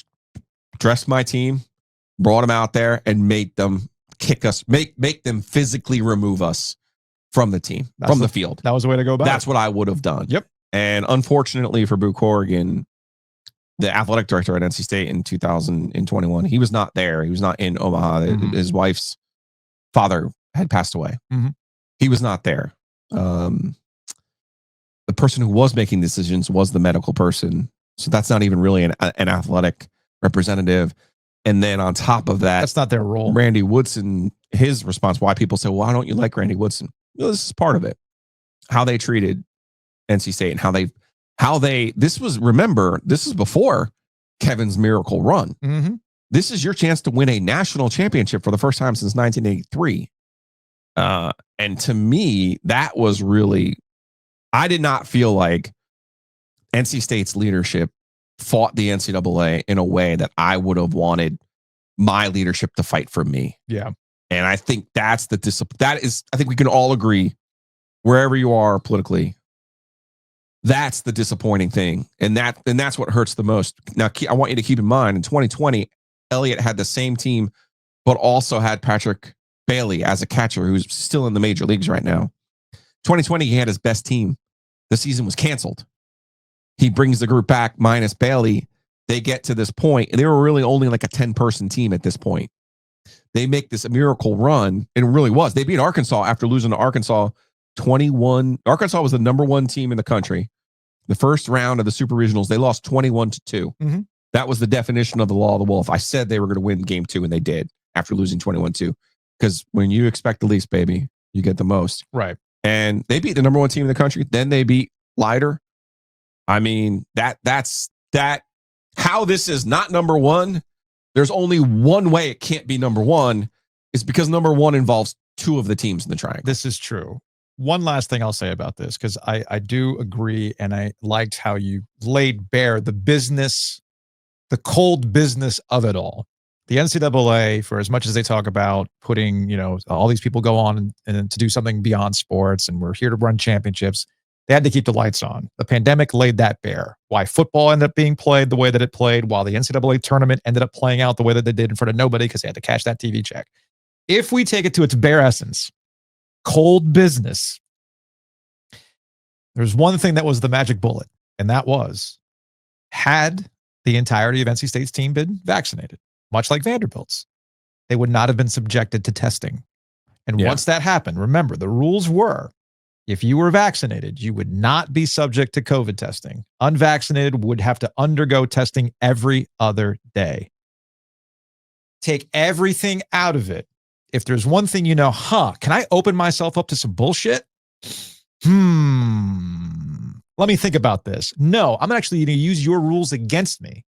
dressed my team, brought them out there, and made them kick us, make them physically remove us from the team, from the field." That was the way to go about it. That's what I would have done. Yep. And unfortunately for Boo Corrigan, the athletic director at NC State in 2021, he was not there. He was not in Omaha. His wife's father had passed away. He was not there. The person who was making decisions was the medical person. So that's not even really an athletic representative. And then on top of that, that's not their role. Randy Woodson, his response, why people say, "Why don't you like Randy Woodson?" Well, this is part of it. How they treated NC State and this is before Kevin's miracle run. This is your chance to win a national championship for the first time since 1983. And to me, that was really, I did not feel like NC State's leadership fought the NCAA in a way that I would have wanted my leadership to fight for me. Yeah. And I think I think we can all agree, wherever you are politically, that's the disappointing thing. And that's what hurts the most. Now, I want you to keep in mind, in 2020, Elliott had the same team, but also had Patrick Bailey as a catcher, who's still in the major leagues right now. 2020, he had his best team. The season was canceled. He brings the group back minus Bailey. They get to this point, and they were really only like a 10-person team at this point. They make this miracle run, and it really was. They beat Arkansas after losing to Arkansas 21. Arkansas was the number one team in the country. The first round of the Super Regionals, they lost 21-2. That was the definition of the law of the wolf. I said they were going to win game 2, and they did after losing 21-2. Because when you expect the least, baby, you get the most. Right. And they beat the number one team in the country. Then they beat Leiter. I mean, that's how this is not number one. There's only one way it can't be number one, is because number one involves two of the teams in the triangle. This is true. One last thing I'll say about this, because I do agree, and I liked how you laid bare the business, the cold business of it all. The NCAA, for as much as they talk about putting, all these people go on and to do something beyond sports, and we're here to run championships, they had to keep the lights on. The pandemic laid that bare. Why football ended up being played the way that it played, while the NCAA tournament ended up playing out the way that they did in front of nobody because they had to cash that TV check. If we take it to its bare essence, cold business, there's one thing that was the magic bullet, and that was, had the entirety of NC State's team been vaccinated, much like Vanderbilt's, they would not have been subjected to testing. And once that happened, remember, the rules were, if you were vaccinated, you would not be subject to COVID testing. Unvaccinated would have to undergo testing every other day. Take everything out of it. If there's one thing can I open myself up to some bullshit? Let me think about this. No, I'm actually going to use your rules against me,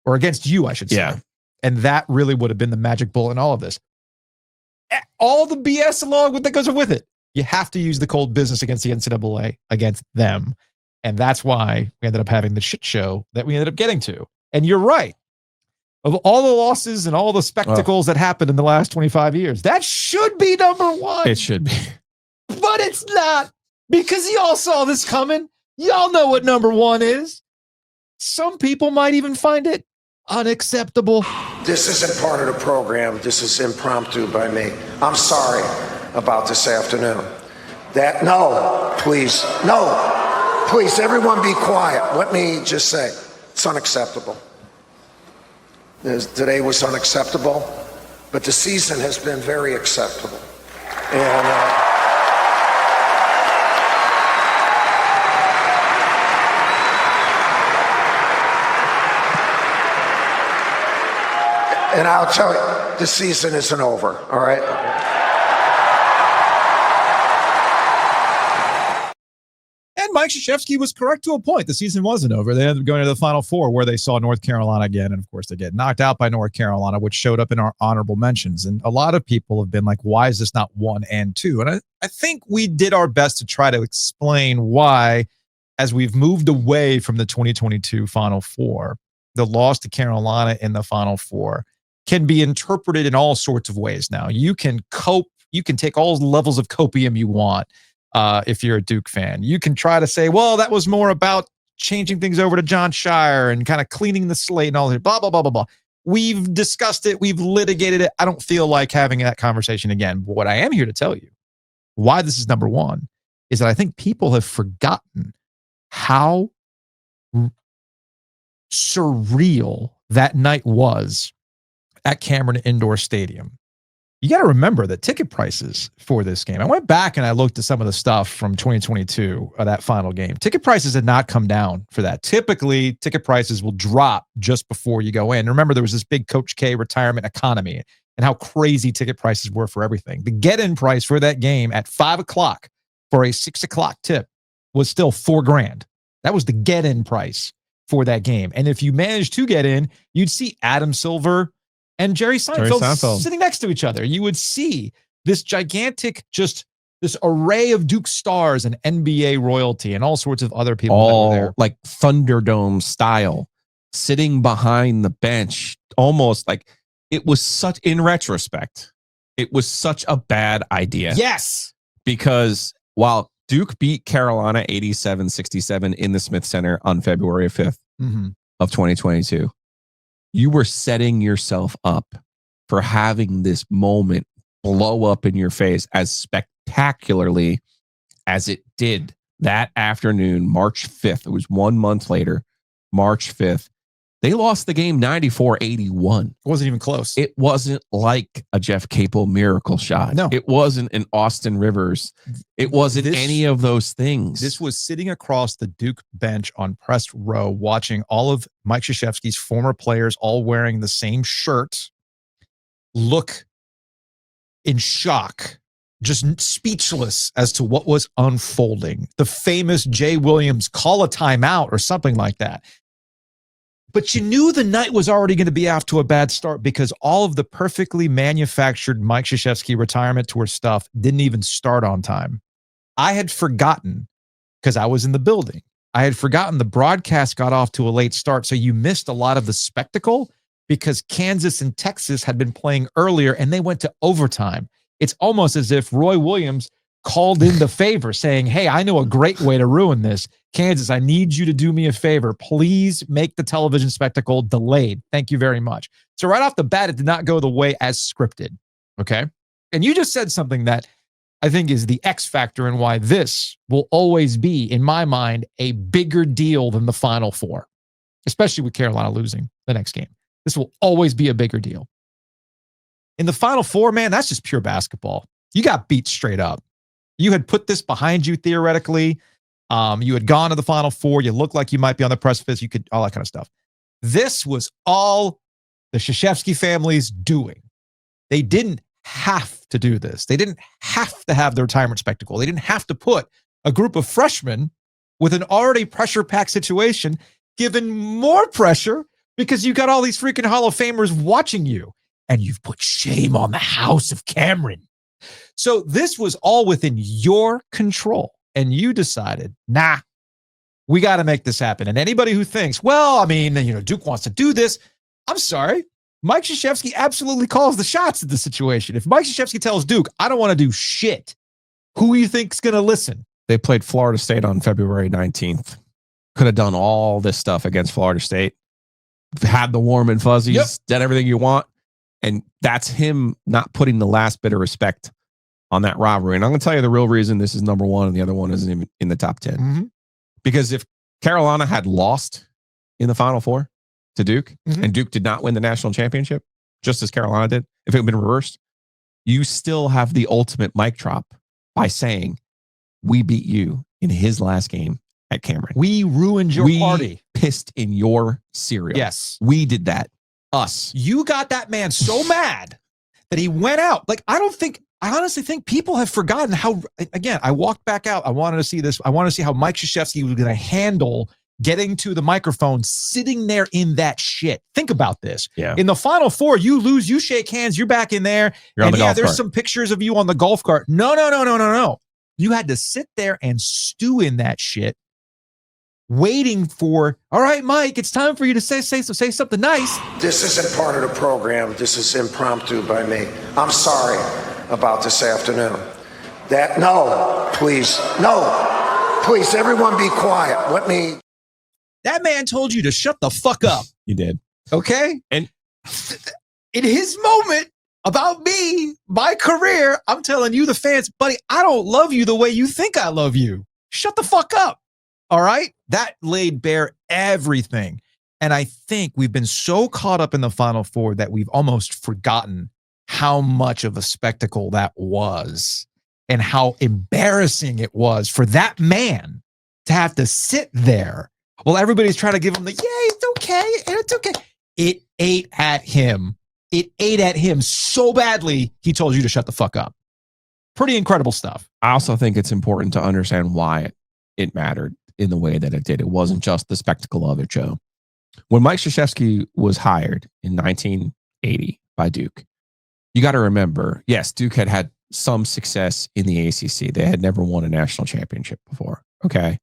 or against you, I should say. Yeah. And that really would have been the magic bullet in all of this. All the BS along with that goes with it. You have to use the cold business against the NCAA, against them. And that's why we ended up having the shit show that we ended up getting to. And you're right. Of all the losses and all the spectacles that happened in the last 25 years, that should be number one. It should be. But it's not, because y'all saw this coming. Y'all know what number one is. Some people might even find it unacceptable. This isn't part of the program. This is impromptu by me. I'm sorry about this afternoon. No, please, everyone be quiet. Let me just say, it's unacceptable. Today was unacceptable, but the season has been very acceptable. And I'll tell you, the season isn't over, all right? And Mike Krzyzewski was correct to a point. The season wasn't over. They ended up going to the Final Four, where they saw North Carolina again. And, of course, they get knocked out by North Carolina, which showed up in our honorable mentions. And a lot of people have been like, why is this not 1 and 2? And I think we did our best to try to explain why, as we've moved away from the 2022 Final Four, the loss to Carolina in the Final Four can be interpreted in all sorts of ways now. You can cope. You can take all levels of copium you want if you're a Duke fan. You can try to say, well, that was more about changing things over to John Shire and kind of cleaning the slate and all that, blah, blah, blah, blah, blah. We've discussed it. We've litigated it. I don't feel like having that conversation again. But what I am here to tell you, why this is number one, is that I think people have forgotten how surreal that night was at Cameron Indoor Stadium. You got to remember that ticket prices for this game, I went back and I looked at some of the stuff from 2022, that final game. Ticket prices had not come down for that. Typically, ticket prices will drop just before you go in. Remember, there was this big Coach K retirement economy and how crazy ticket prices were for everything. The get-in price for that game at 5 o'clock for a 6 o'clock tip was still $4,000. That was the get-in price for that game. And if you managed to get in, you'd see Adam Silver and Jerry Seinfeld sitting next to each other. You would see this gigantic, just this array of Duke stars and NBA royalty and all sorts of other people. All that were there. like Thunderdome style, sitting behind the bench, almost like it was such, in retrospect, it was such a bad idea. Yes. Because while Duke beat Carolina 87-67 in the Smith Center on February 5th of 2022, you were setting yourself up for having this moment blow up in your face as spectacularly as it did that afternoon, March 5th. It was 1 month later, March 5th. They lost the game 94-81. It wasn't even close. It wasn't like a Jeff Capel miracle shot. No. It wasn't an Austin Rivers. It wasn't any of those things. This was sitting across the Duke bench on press row, watching all of Mike Krzyzewski's former players all wearing the same shirt, look in shock, just speechless as to what was unfolding. The famous Jay Williams call a timeout or something like that. But you knew the night was already going to be off to a bad start because all of the perfectly manufactured Mike Krzyzewski retirement tour stuff didn't even start on time. I had forgotten, because I was in the building, I had forgotten the broadcast got off to a late start. So you missed a lot of the spectacle because Kansas and Texas had been playing earlier and they went to overtime. It's almost as if Roy Williams called in the favor saying, hey, I know a great way to ruin this. Kansas, I need you to do me a favor. Please make the television spectacle delayed. Thank you very much. So right off the bat, it did not go the way as scripted. Okay. And you just said something that I think is the X factor in why this will always be, in my mind, a bigger deal than the Final Four, especially with Carolina losing the next game. This will always be a bigger deal. In the Final Four, man, that's just pure basketball. You got beat straight up. You had put this behind you theoretically. You had gone to the Final Four. You looked like you might be on the precipice. You could, all that kind of stuff. This was all the Krzyzewski family's doing. They didn't have to do this. They didn't have to have the retirement spectacle. They didn't have to put a group of freshmen with an already pressure-packed situation given more pressure because you got all these freaking Hall of Famers watching you. And you've put shame on the house of Cameron. So this was all within your control. And you decided, nah, We got to make this happen. And anybody who thinks, well, I mean, Duke wants to do this. I'm sorry. Mike Krzyzewski absolutely calls the shots at the situation. If Mike Krzyzewski tells Duke, I don't want to do shit, who do you think's going to listen? They played Florida State on February 19th. Could have done all this stuff against Florida State. Had the warm and fuzzies, done everything you want. And that's him not putting the last bit of respect on that rivalry. And I'm going to tell you the real reason this is number one and the other one isn't even in the top 10. Mm-hmm. Because if Carolina had lost in the Final Four to Duke and Duke did not win the national championship, just as Carolina did, if it had been reversed, you still have the ultimate mic drop by saying, we beat you in his last game at Cameron. We ruined your party. Pissed in your cereal. Yes. We did that. Us. You got that man so mad that he went out. Like, I honestly think people have forgotten how, again, I walked back out. I wanted to see this. I wanted to see how Mike Krzyzewski was going to handle getting to the microphone, sitting there in that shit. Think about this. Yeah. In the Final Four, you lose, you shake hands, you're back in there. You're on the golf there's cart. some pictures of you on the golf cart. No. You had to sit there and stew in that shit, waiting for, all right, Mike, it's time for you to say something nice. This isn't part of the program. This is impromptu by me. I'm sorry about this afternoon. No, please, everyone be quiet. That man told you to shut the fuck up. You did. Okay? And in his moment about me, my career, I'm telling you, the fans, buddy, I don't love you the way you think I love you. Shut the fuck up. All right? That laid bare everything. And I think we've been so caught up in the Final Four that we've almost forgotten how much of a spectacle that was and how embarrassing it was for that man to have to sit there while everybody's trying to give him the, it's okay. It ate at him. It ate at him so badly, he told you to shut the fuck up. Pretty incredible stuff. I also think it's important to understand why it mattered in the way that it did. It wasn't just the spectacle of it, Joe. When Mike Krzyzewski was hired in 1980 by Duke, you got to remember, yes, Duke had some success in the ACC. They had never won a national championship before. Okay.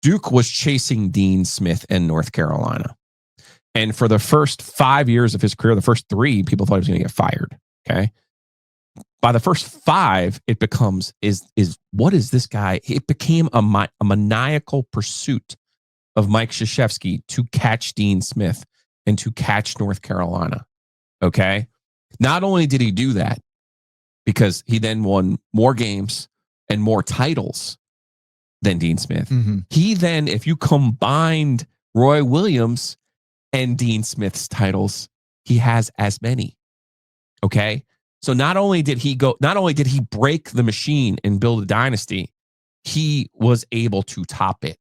Duke was chasing Dean Smith in North Carolina. And for the first 5 years of his career, the first 3, people thought he was going to get fired. Okay. By the first 5, it becomes, what is this guy? It became a maniacal pursuit of Mike Krzyzewski to catch Dean Smith and to catch North Carolina. Okay. Not only did he do that, because he then won more games and more titles than Dean Smith. Mm-hmm. He then, if you combined Roy Williams and Dean Smith's titles, he has as many. Okay. So not only did he break the machine and build a dynasty, he was able to top it,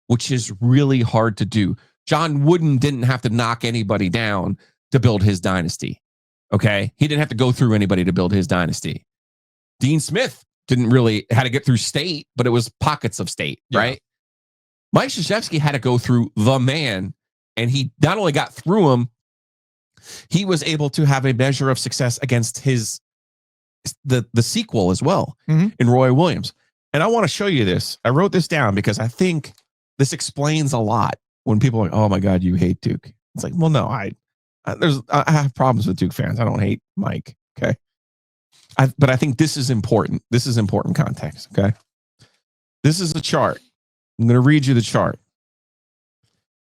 which is really hard to do. John Wooden didn't have to knock anybody down to build his dynasty. Okay. He didn't have to go through anybody to build his dynasty. Dean Smith didn't really had to get through state, but it was pockets of state, right? Mike Krzyzewski had to go through the man, and he not only got through him, he was able to have a measure of success against the sequel as well in Roy Williams. And I want to show you this. I wrote this down because I think this explains a lot when people are like, oh my God, you hate Duke. It's like, well, no, I have problems with Duke fans. I don't hate Mike. Okay. But I think this is important. This is important context. Okay. This is the chart. I'm going to read you the chart.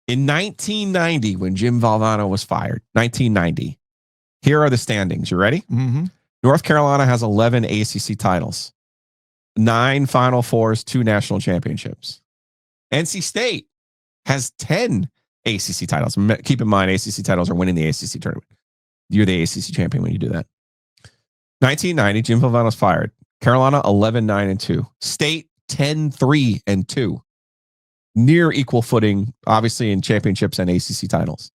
In 1990, when Jim Valvano was fired, 1990, here are the standings. You ready? Mm-hmm. North Carolina has 11 ACC titles, 9 Final Fours, 2 national championships. NC State has 10 ACC titles. Keep in mind, ACC titles are winning the ACC tournament. You're the ACC champion when you do that. 1990, Jim Valvano's fired. Carolina 11-9-2. State 10-3-2. Near equal footing, obviously, in championships and ACC titles.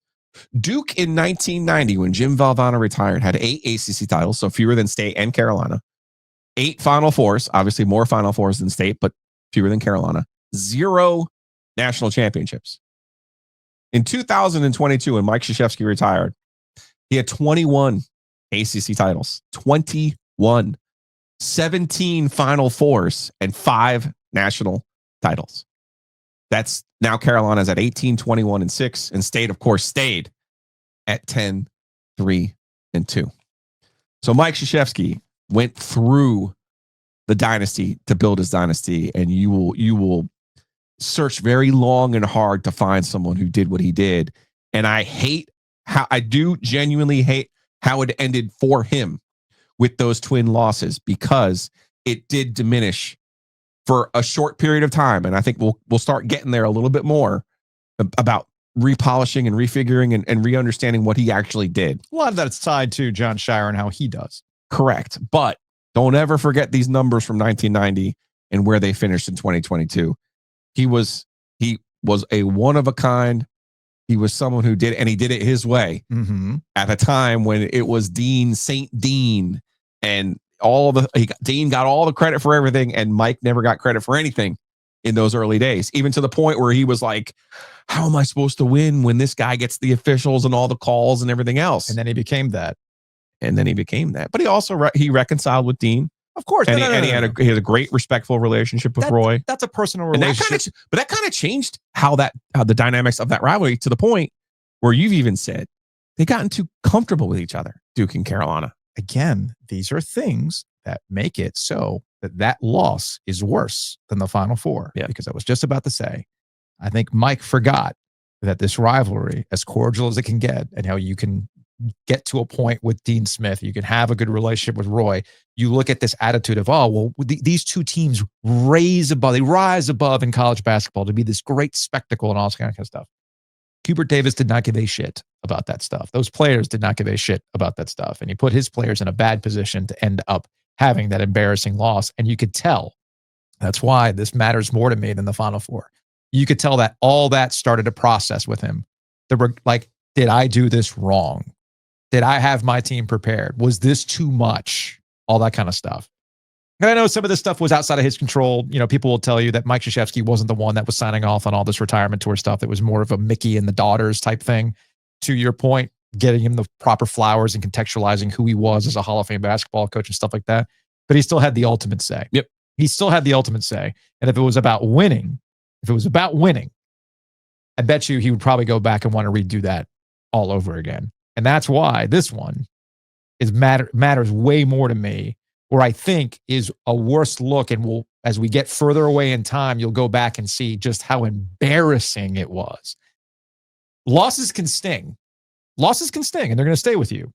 Duke in 1990, when Jim Valvano retired, had 8 ACC titles, so fewer than State and Carolina. 8 Final Fours, obviously more Final Fours than State, but fewer than Carolina. 0 national championships. In 2022, when Mike Krzyzewski retired, he had 21 ACC titles. 21. 17 Final Fours and 5 national titles. That's now Carolina's at 18, 21, and 6. And State, of course, stayed at 10, 3, and 2. So Mike Krzyzewski went through the dynasty to build his dynasty, and you will search very long and hard to find someone who did what he did. And I do genuinely hate how it ended for him with those twin losses, because it did diminish for a short period of time. And I think we'll start getting there a little bit more about repolishing and refiguring and re-understanding what he actually did. A lot of that's tied to John Shire and how he does. Correct. But don't ever forget these numbers from 1990 and where they finished in 2022. He was a one of a kind. He was someone who did, and he did it his way at a time when it was Saint Dean, and Dean got all the credit for everything, and Mike never got credit for anything in those early days, even to the point where he was like, how am I supposed to win when this guy gets the officials and all the calls and everything else? And then he became that. But he also he reconciled with Dean. Of course. And he had a great respectful relationship with Roy. That's a personal relationship. But that kind of changed how the dynamics of that rivalry, to the point where you've even said they gotten too comfortable with each other, Duke and Carolina. Again, these are things that make it so that loss is worse than the Final Four. Yeah. Because I was just about to say, I think Mike forgot that this rivalry, as cordial as it can get, and how you can get to a point with Dean Smith, you can have a good relationship with Roy. You look at this attitude of, these two teams rise above in college basketball to be this great spectacle and all this kind of stuff. Hubert Davis did not give a shit about that stuff. Those players did not give a shit about that stuff. And he put his players in a bad position to end up having that embarrassing loss. And you could tell that's why this matters more to me than the Final Four. You could tell that all that started a process with him. They were like, did I do this wrong? Did I have my team prepared? Was this too much? All that kind of stuff. And I know some of this stuff was outside of his control. You know, people will tell you that Mike Krzyzewski wasn't the one that was signing off on all this retirement tour stuff. It was more of a Mickey and the daughters type thing. To your point, getting him the proper flowers and contextualizing who he was as a Hall of Fame basketball coach and stuff like that. But he still had the ultimate say. Yep. He still had the ultimate say. And if it was about winning, I bet you he would probably go back and want to redo that all over again. And that's why this one matters way more to me, or I think is a worse look. And as we get further away in time, you'll go back and see just how embarrassing it was. Losses can sting. And they're going to stay with you.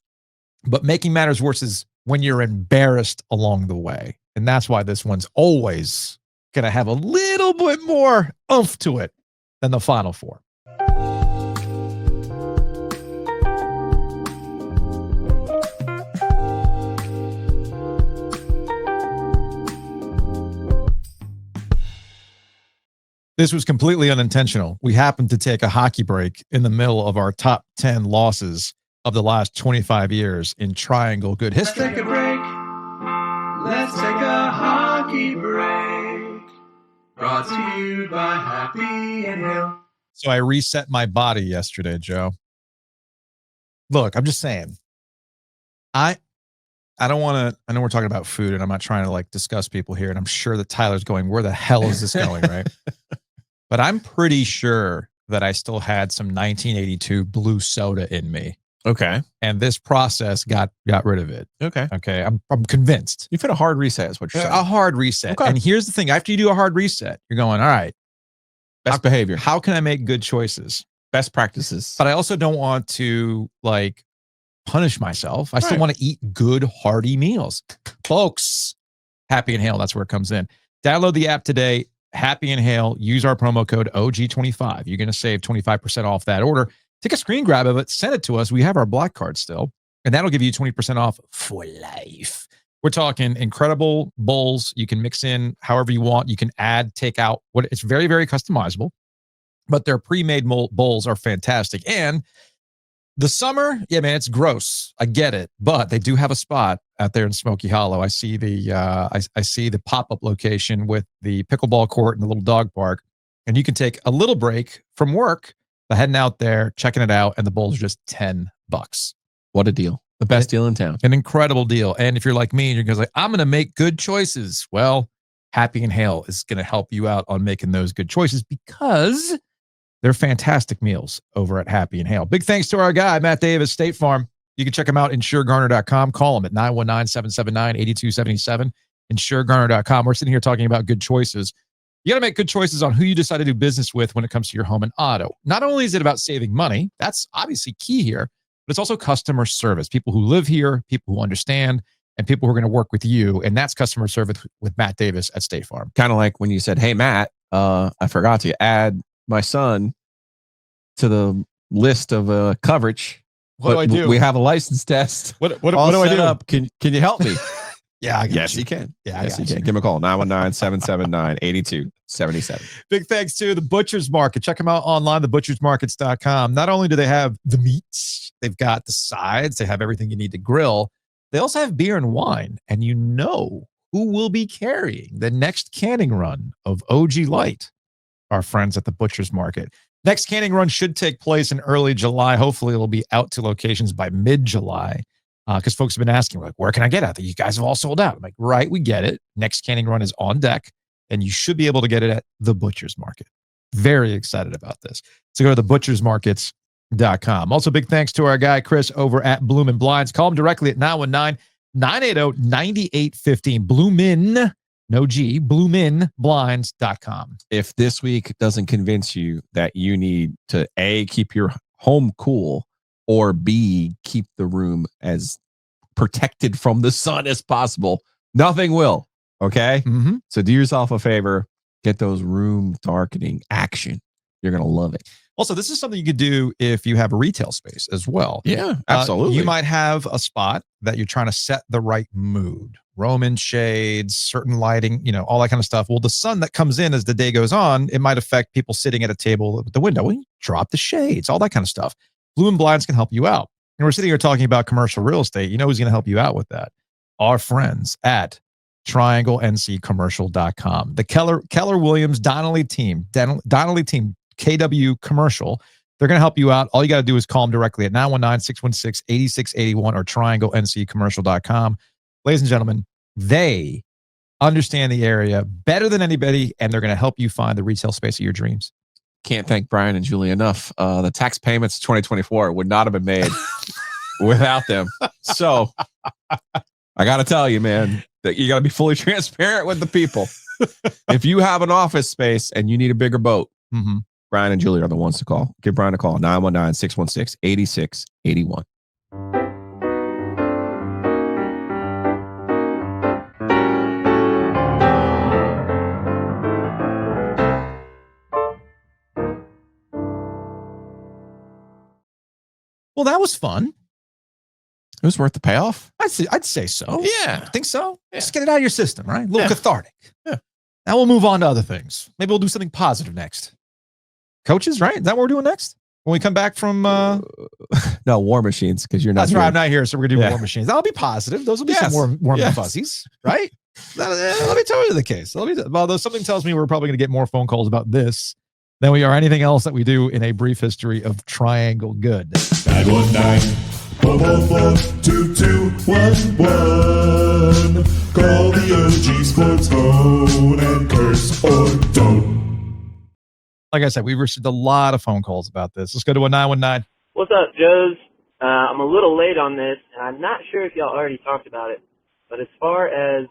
But making matters worse is when you're embarrassed along the way. And that's why this one's always going to have a little bit more oomph to it than the Final Four. This was completely unintentional. We happened to take a hockey break in the middle of our top 10 losses of the last 25 years in Triangle Good History. Let's take a break. Let's take a hockey break. Brought to you by Happy and Hill. So I reset my body yesterday, Joe. Look, I'm just saying. I don't want to, I know we're talking about food and I'm not trying to like discuss people here. And I'm sure that Tyler's going, where the hell is this going, right? But I'm pretty sure that I still had some 1982 blue soda in me. Okay. And this process got rid of it. Okay. I'm convinced. You've hit a hard reset is what you're saying. A hard reset. Okay. And here's the thing. After you do a hard reset, you're going, all right. Best behavior. How can I make good choices? Best practices. But I also don't want to like punish myself. I still want to eat good, hearty meals. Folks, Happy Inhale, that's where it comes in. Download the app today. Happy Inhale. Use our promo code OG25. You're going to save 25% off that order. Take a screen grab of it. Send it to us. We have our black card still. And that'll give you 20% off for life. We're talking incredible bowls. You can mix in however you want. You can add, take out. It's very, very customizable. But their pre-made bowls are fantastic. And the summer, yeah, man, it's gross. I get it. But they do have a spot out there in Smoky Hollow. I see the I see the pop-up location with the pickleball court and the little dog park. And you can take a little break from work by heading out there, checking it out, and the bowls are just $10. What a deal. The best deal in town. An incredible deal. And if you're like me and you're going to say, I'm going to make good choices. Well, Happy and Hail is going to help you out on making those good choices because they're fantastic meals over at Happy and Hail. Big thanks to our guy, Matt Davis, State Farm. You can check him out, insuregarner.com. Call him at 919-779-8277, insuregarner.com. We're sitting here talking about good choices. You got to make good choices on who you decide to do business with when it comes to your home and auto. Not only is it about saving money, that's obviously key here, but it's also customer service. People who live here, people who understand, and people who are going to work with you. And that's customer service with Matt Davis at State Farm. Kind of like when you said, hey, Matt, I forgot to add my son to the list of coverage. What do I do? We have a license test. What do I do? Up. Can you help me? Yeah, yes, you can. Yeah, yes, you can. Give him a call, 919-779-8277. Big thanks to the Butcher's Market. Check them out online, thebutchersmarkets.com. Not only do they have the meats, they've got the sides, they have everything you need to grill. They also have beer and wine, and you know who will be carrying the next canning run of OG Light? Our friends at the Butcher's Market. Next canning run should take place in early July. Hopefully, it'll be out to locations by mid-July because folks have been asking, like, where can I get it? You guys have all sold out. I'm like, right, we get it. Next canning run is on deck, and you should be able to get it at the Butcher's Market. Very excited about this. So go to thebutchersmarkets.com. Also, big thanks to our guy, Chris, over at Bloomin' Blinds. Call him directly at 919-980-9815. Bloomin', no G, bloominblinds.com. If this week doesn't convince you that you need to A, keep your home cool, or B, keep the room as protected from the sun as possible, nothing will. Okay? Mm-hmm. So do yourself a favor. Get those room darkening action. You're going to love it. Also, this is something you could do if you have a retail space as well. Yeah, absolutely. You might have a spot that you're trying to set the right mood. Roman shades, certain lighting, all that kind of stuff. Well, the sun that comes in as the day goes on, it might affect people sitting at a table at the window. Well, you drop the shades, all that kind of stuff. Bloomin' Blinds can help you out. And we're sitting here talking about commercial real estate. You know who's going to help you out with that? Our friends at trianglencommercial.com. The Keller Williams Donnelly team, KW Commercial. They're going to help you out. All you got to do is call them directly at 919-616-8681 or trianglencommercial.com. Ladies and gentlemen, they understand the area better than anybody, and they're going to help you find the retail space of your dreams. Can't thank Brian and Julie enough. The tax payments 2024 would not have been made without them. So I got to tell you, man, that you got to be fully transparent with the people. If you have an office space and you need a bigger boat, Brian and Julie are the ones to call. Give Brian a call, 919-616-8681. Well, that was fun. It was worth the payoff. I'd say so. Yeah. I think so. Yeah. Just get it out of your system, right? A little cathartic. Yeah. Now we'll move on to other things. Maybe we'll do something positive next. Coaches, right? Is that what we're doing next? When we come back from no, War Machines, because you're not. That's here. right. I'm not here, so we're gonna do War Machines. That'll be positive. Those will be some warm and fuzzies, right? Let me tell you the case. Although something tells me we're probably gonna get more phone calls about this than we are anything else that we do in a brief history of Triangle Good. 919-444-2211. Call the OG Sports phone and curse or don't. Like I said, we've received a lot of phone calls about this. Let's go to a 919. What's up, Joes? I'm a little late on this, and I'm not sure if y'all already talked about it, but as far as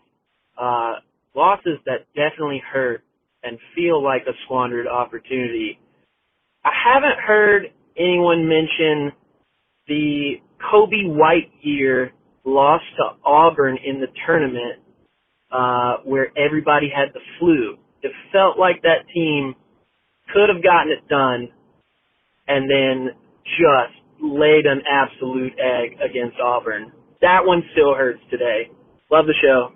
losses that definitely hurt and feel like a squandered opportunity, I haven't heard anyone mention the Kobe White year loss to Auburn in the tournament where everybody had the flu. It felt like that team could have gotten it done and then just laid an absolute egg against Auburn. That one still hurts today. Love the show.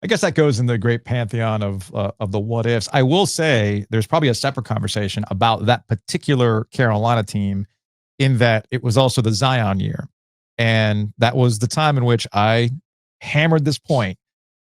I guess that goes in the great pantheon of the what ifs. I will say there's probably a separate conversation about that particular Carolina team in that it was also the Zion year. And that was the time in which I hammered this point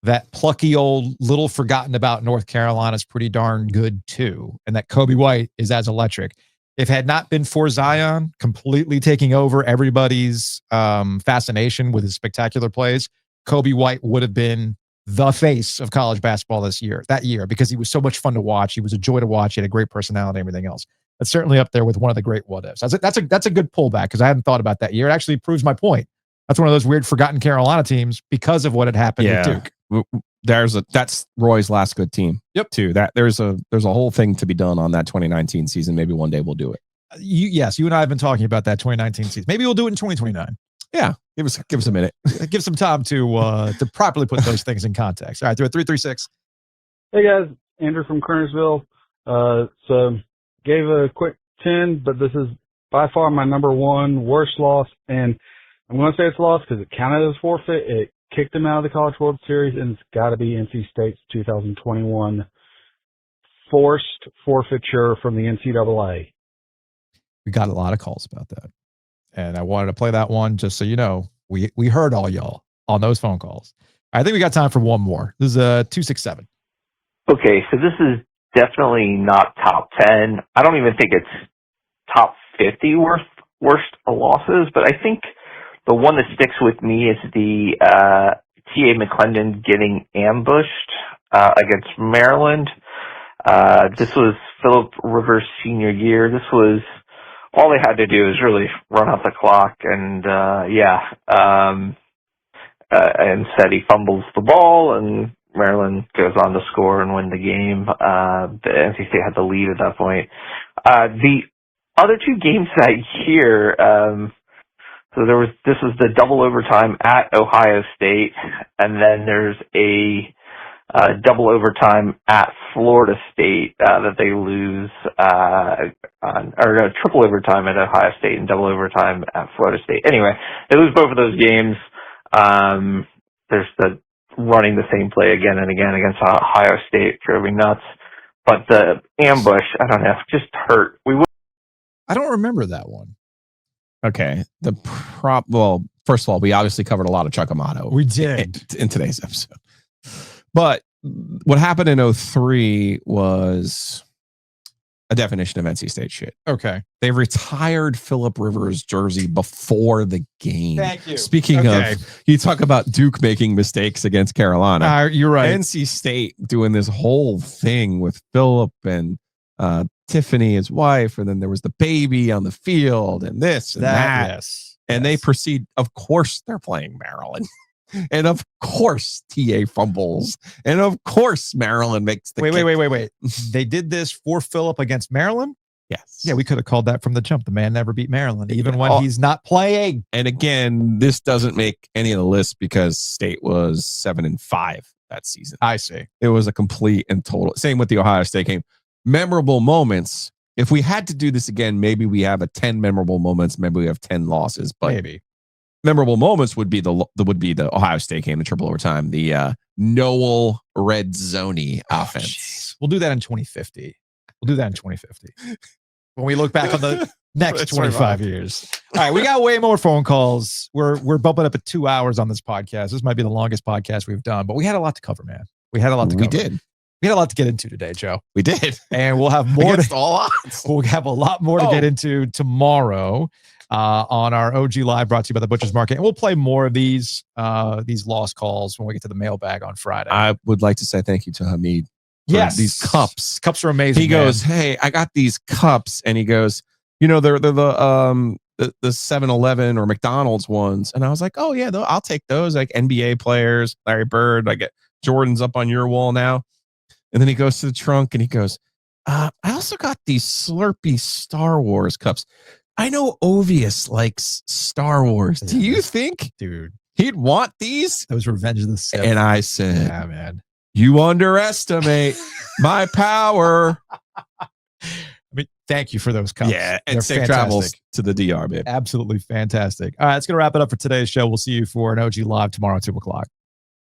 that plucky old little forgotten about North Carolina is pretty darn good too. And that Kobe White is as electric. If it had not been for Zion completely taking over everybody's fascination with his spectacular plays, Kobe White would have been the face of college basketball that year, because he was so much fun to watch. He was a joy to watch. He had a great personality and everything else. That's certainly up there with one of the great what ifs. That's a good pullback, because I hadn't thought about that year. It actually proves my point. That's one of those weird forgotten Carolina teams because of what had happened with Duke. That's Roy's last good team. Yep. Too. There's a whole thing to be done on that 2019 season. Maybe one day we'll do it. Yes, you and I have been talking about that 2019 season. Maybe we'll do it in 2029. Yeah, give us a minute. Give some time to properly put those things in context. All right, through 336. Hey guys, Andrew from Kernersville. So gave a quick 10, but this is by far my number one worst loss, and I'm going to say it's a loss because it counted as forfeit. It kicked them out of the College World Series, and it's got to be NC State's 2021 forced forfeiture from the NCAA. We got a lot of calls about that, and I wanted to play that one just so you know. We heard all y'all on those phone calls. I think we got time for one more. This is 267. Okay, so this is definitely not top 10. I don't even think it's top 50 worst losses, but I think the one that sticks with me is the T.A. McClendon getting ambushed against Maryland. This was Phillip Rivers' senior year. This was all they had to do is really run out the clock, and instead he fumbles the ball, and Maryland goes on to score and win the game. The NC State had the lead at that point. The other two games that year, this was the double overtime at Ohio State, and then there's a double overtime at Florida State that they lose, triple overtime at Ohio State and double overtime at Florida State. Anyway, they lose both of those games. There's the running the same play again and again against Ohio State, drove me nuts. But the ambush, I don't know, just hurt. I don't remember that one. Okay. Well, first of all, we obviously covered a lot of Chuck Amato. We did. In today's episode. But what happened in 2003 was a definition of NC State shit. Okay. They retired Phillip Rivers' jersey before the game. Thank you. Speaking of, you talk about Duke making mistakes against Carolina. You're right. NC State doing this whole thing with Phillip and Tiffany, his wife, and then there was the baby on the field and this and that. Yes. And they proceed, of course, they're playing Maryland. And of course, TA fumbles. And of course, Maryland makes the Wait. They did this for Phillip against Maryland? Yes. Yeah, we could have called that from the jump. The man never beat Maryland, even when he's not playing. And again, this doesn't make any of the lists because State was 7-5 that season. I see. It was a complete and total. Same with the Ohio State game. Memorable moments. If we had to do this again, maybe we have 10 memorable moments. Maybe we have 10 losses. But maybe. Memorable moments would be the Ohio State game, the triple overtime, the Noel Red Zoney offense. Geez. We'll do that in 2050. When we look back on the next 25 years. All right, we got way more phone calls. We're bumping up at 2 hours on this podcast. This might be the longest podcast we've done, but we had a lot to cover, man. We had a lot to cover. We had a lot to get into today, Joe. We did. And we'll have more. We'll have a lot more to get into tomorrow on our OG Live, brought to you by the Butcher's Market. And we'll play more of these lost calls when we get to the mailbag on Friday. I would like to say thank you to Hamid. Yes. These cups. Cups are amazing. He goes, hey, I got these cups. And he goes, they're the 7-Eleven or McDonald's ones. And I was like, oh, yeah, I'll take those. Like NBA players, Larry Bird. I get Jordan's up on your wall now. And then he goes to the trunk and he goes, I also got these Slurpee Star Wars cups. I know Ovies likes Star Wars. Do you think, dude, he'd want these? Those Revenge of the Sith. And I said, yeah, man, you underestimate my power. I mean, thank you for those cups. Yeah, and they're safe travels to the DR, babe. Absolutely fantastic. All right, that's going to wrap it up for today's show. We'll see you for an OG Live tomorrow at 2:00.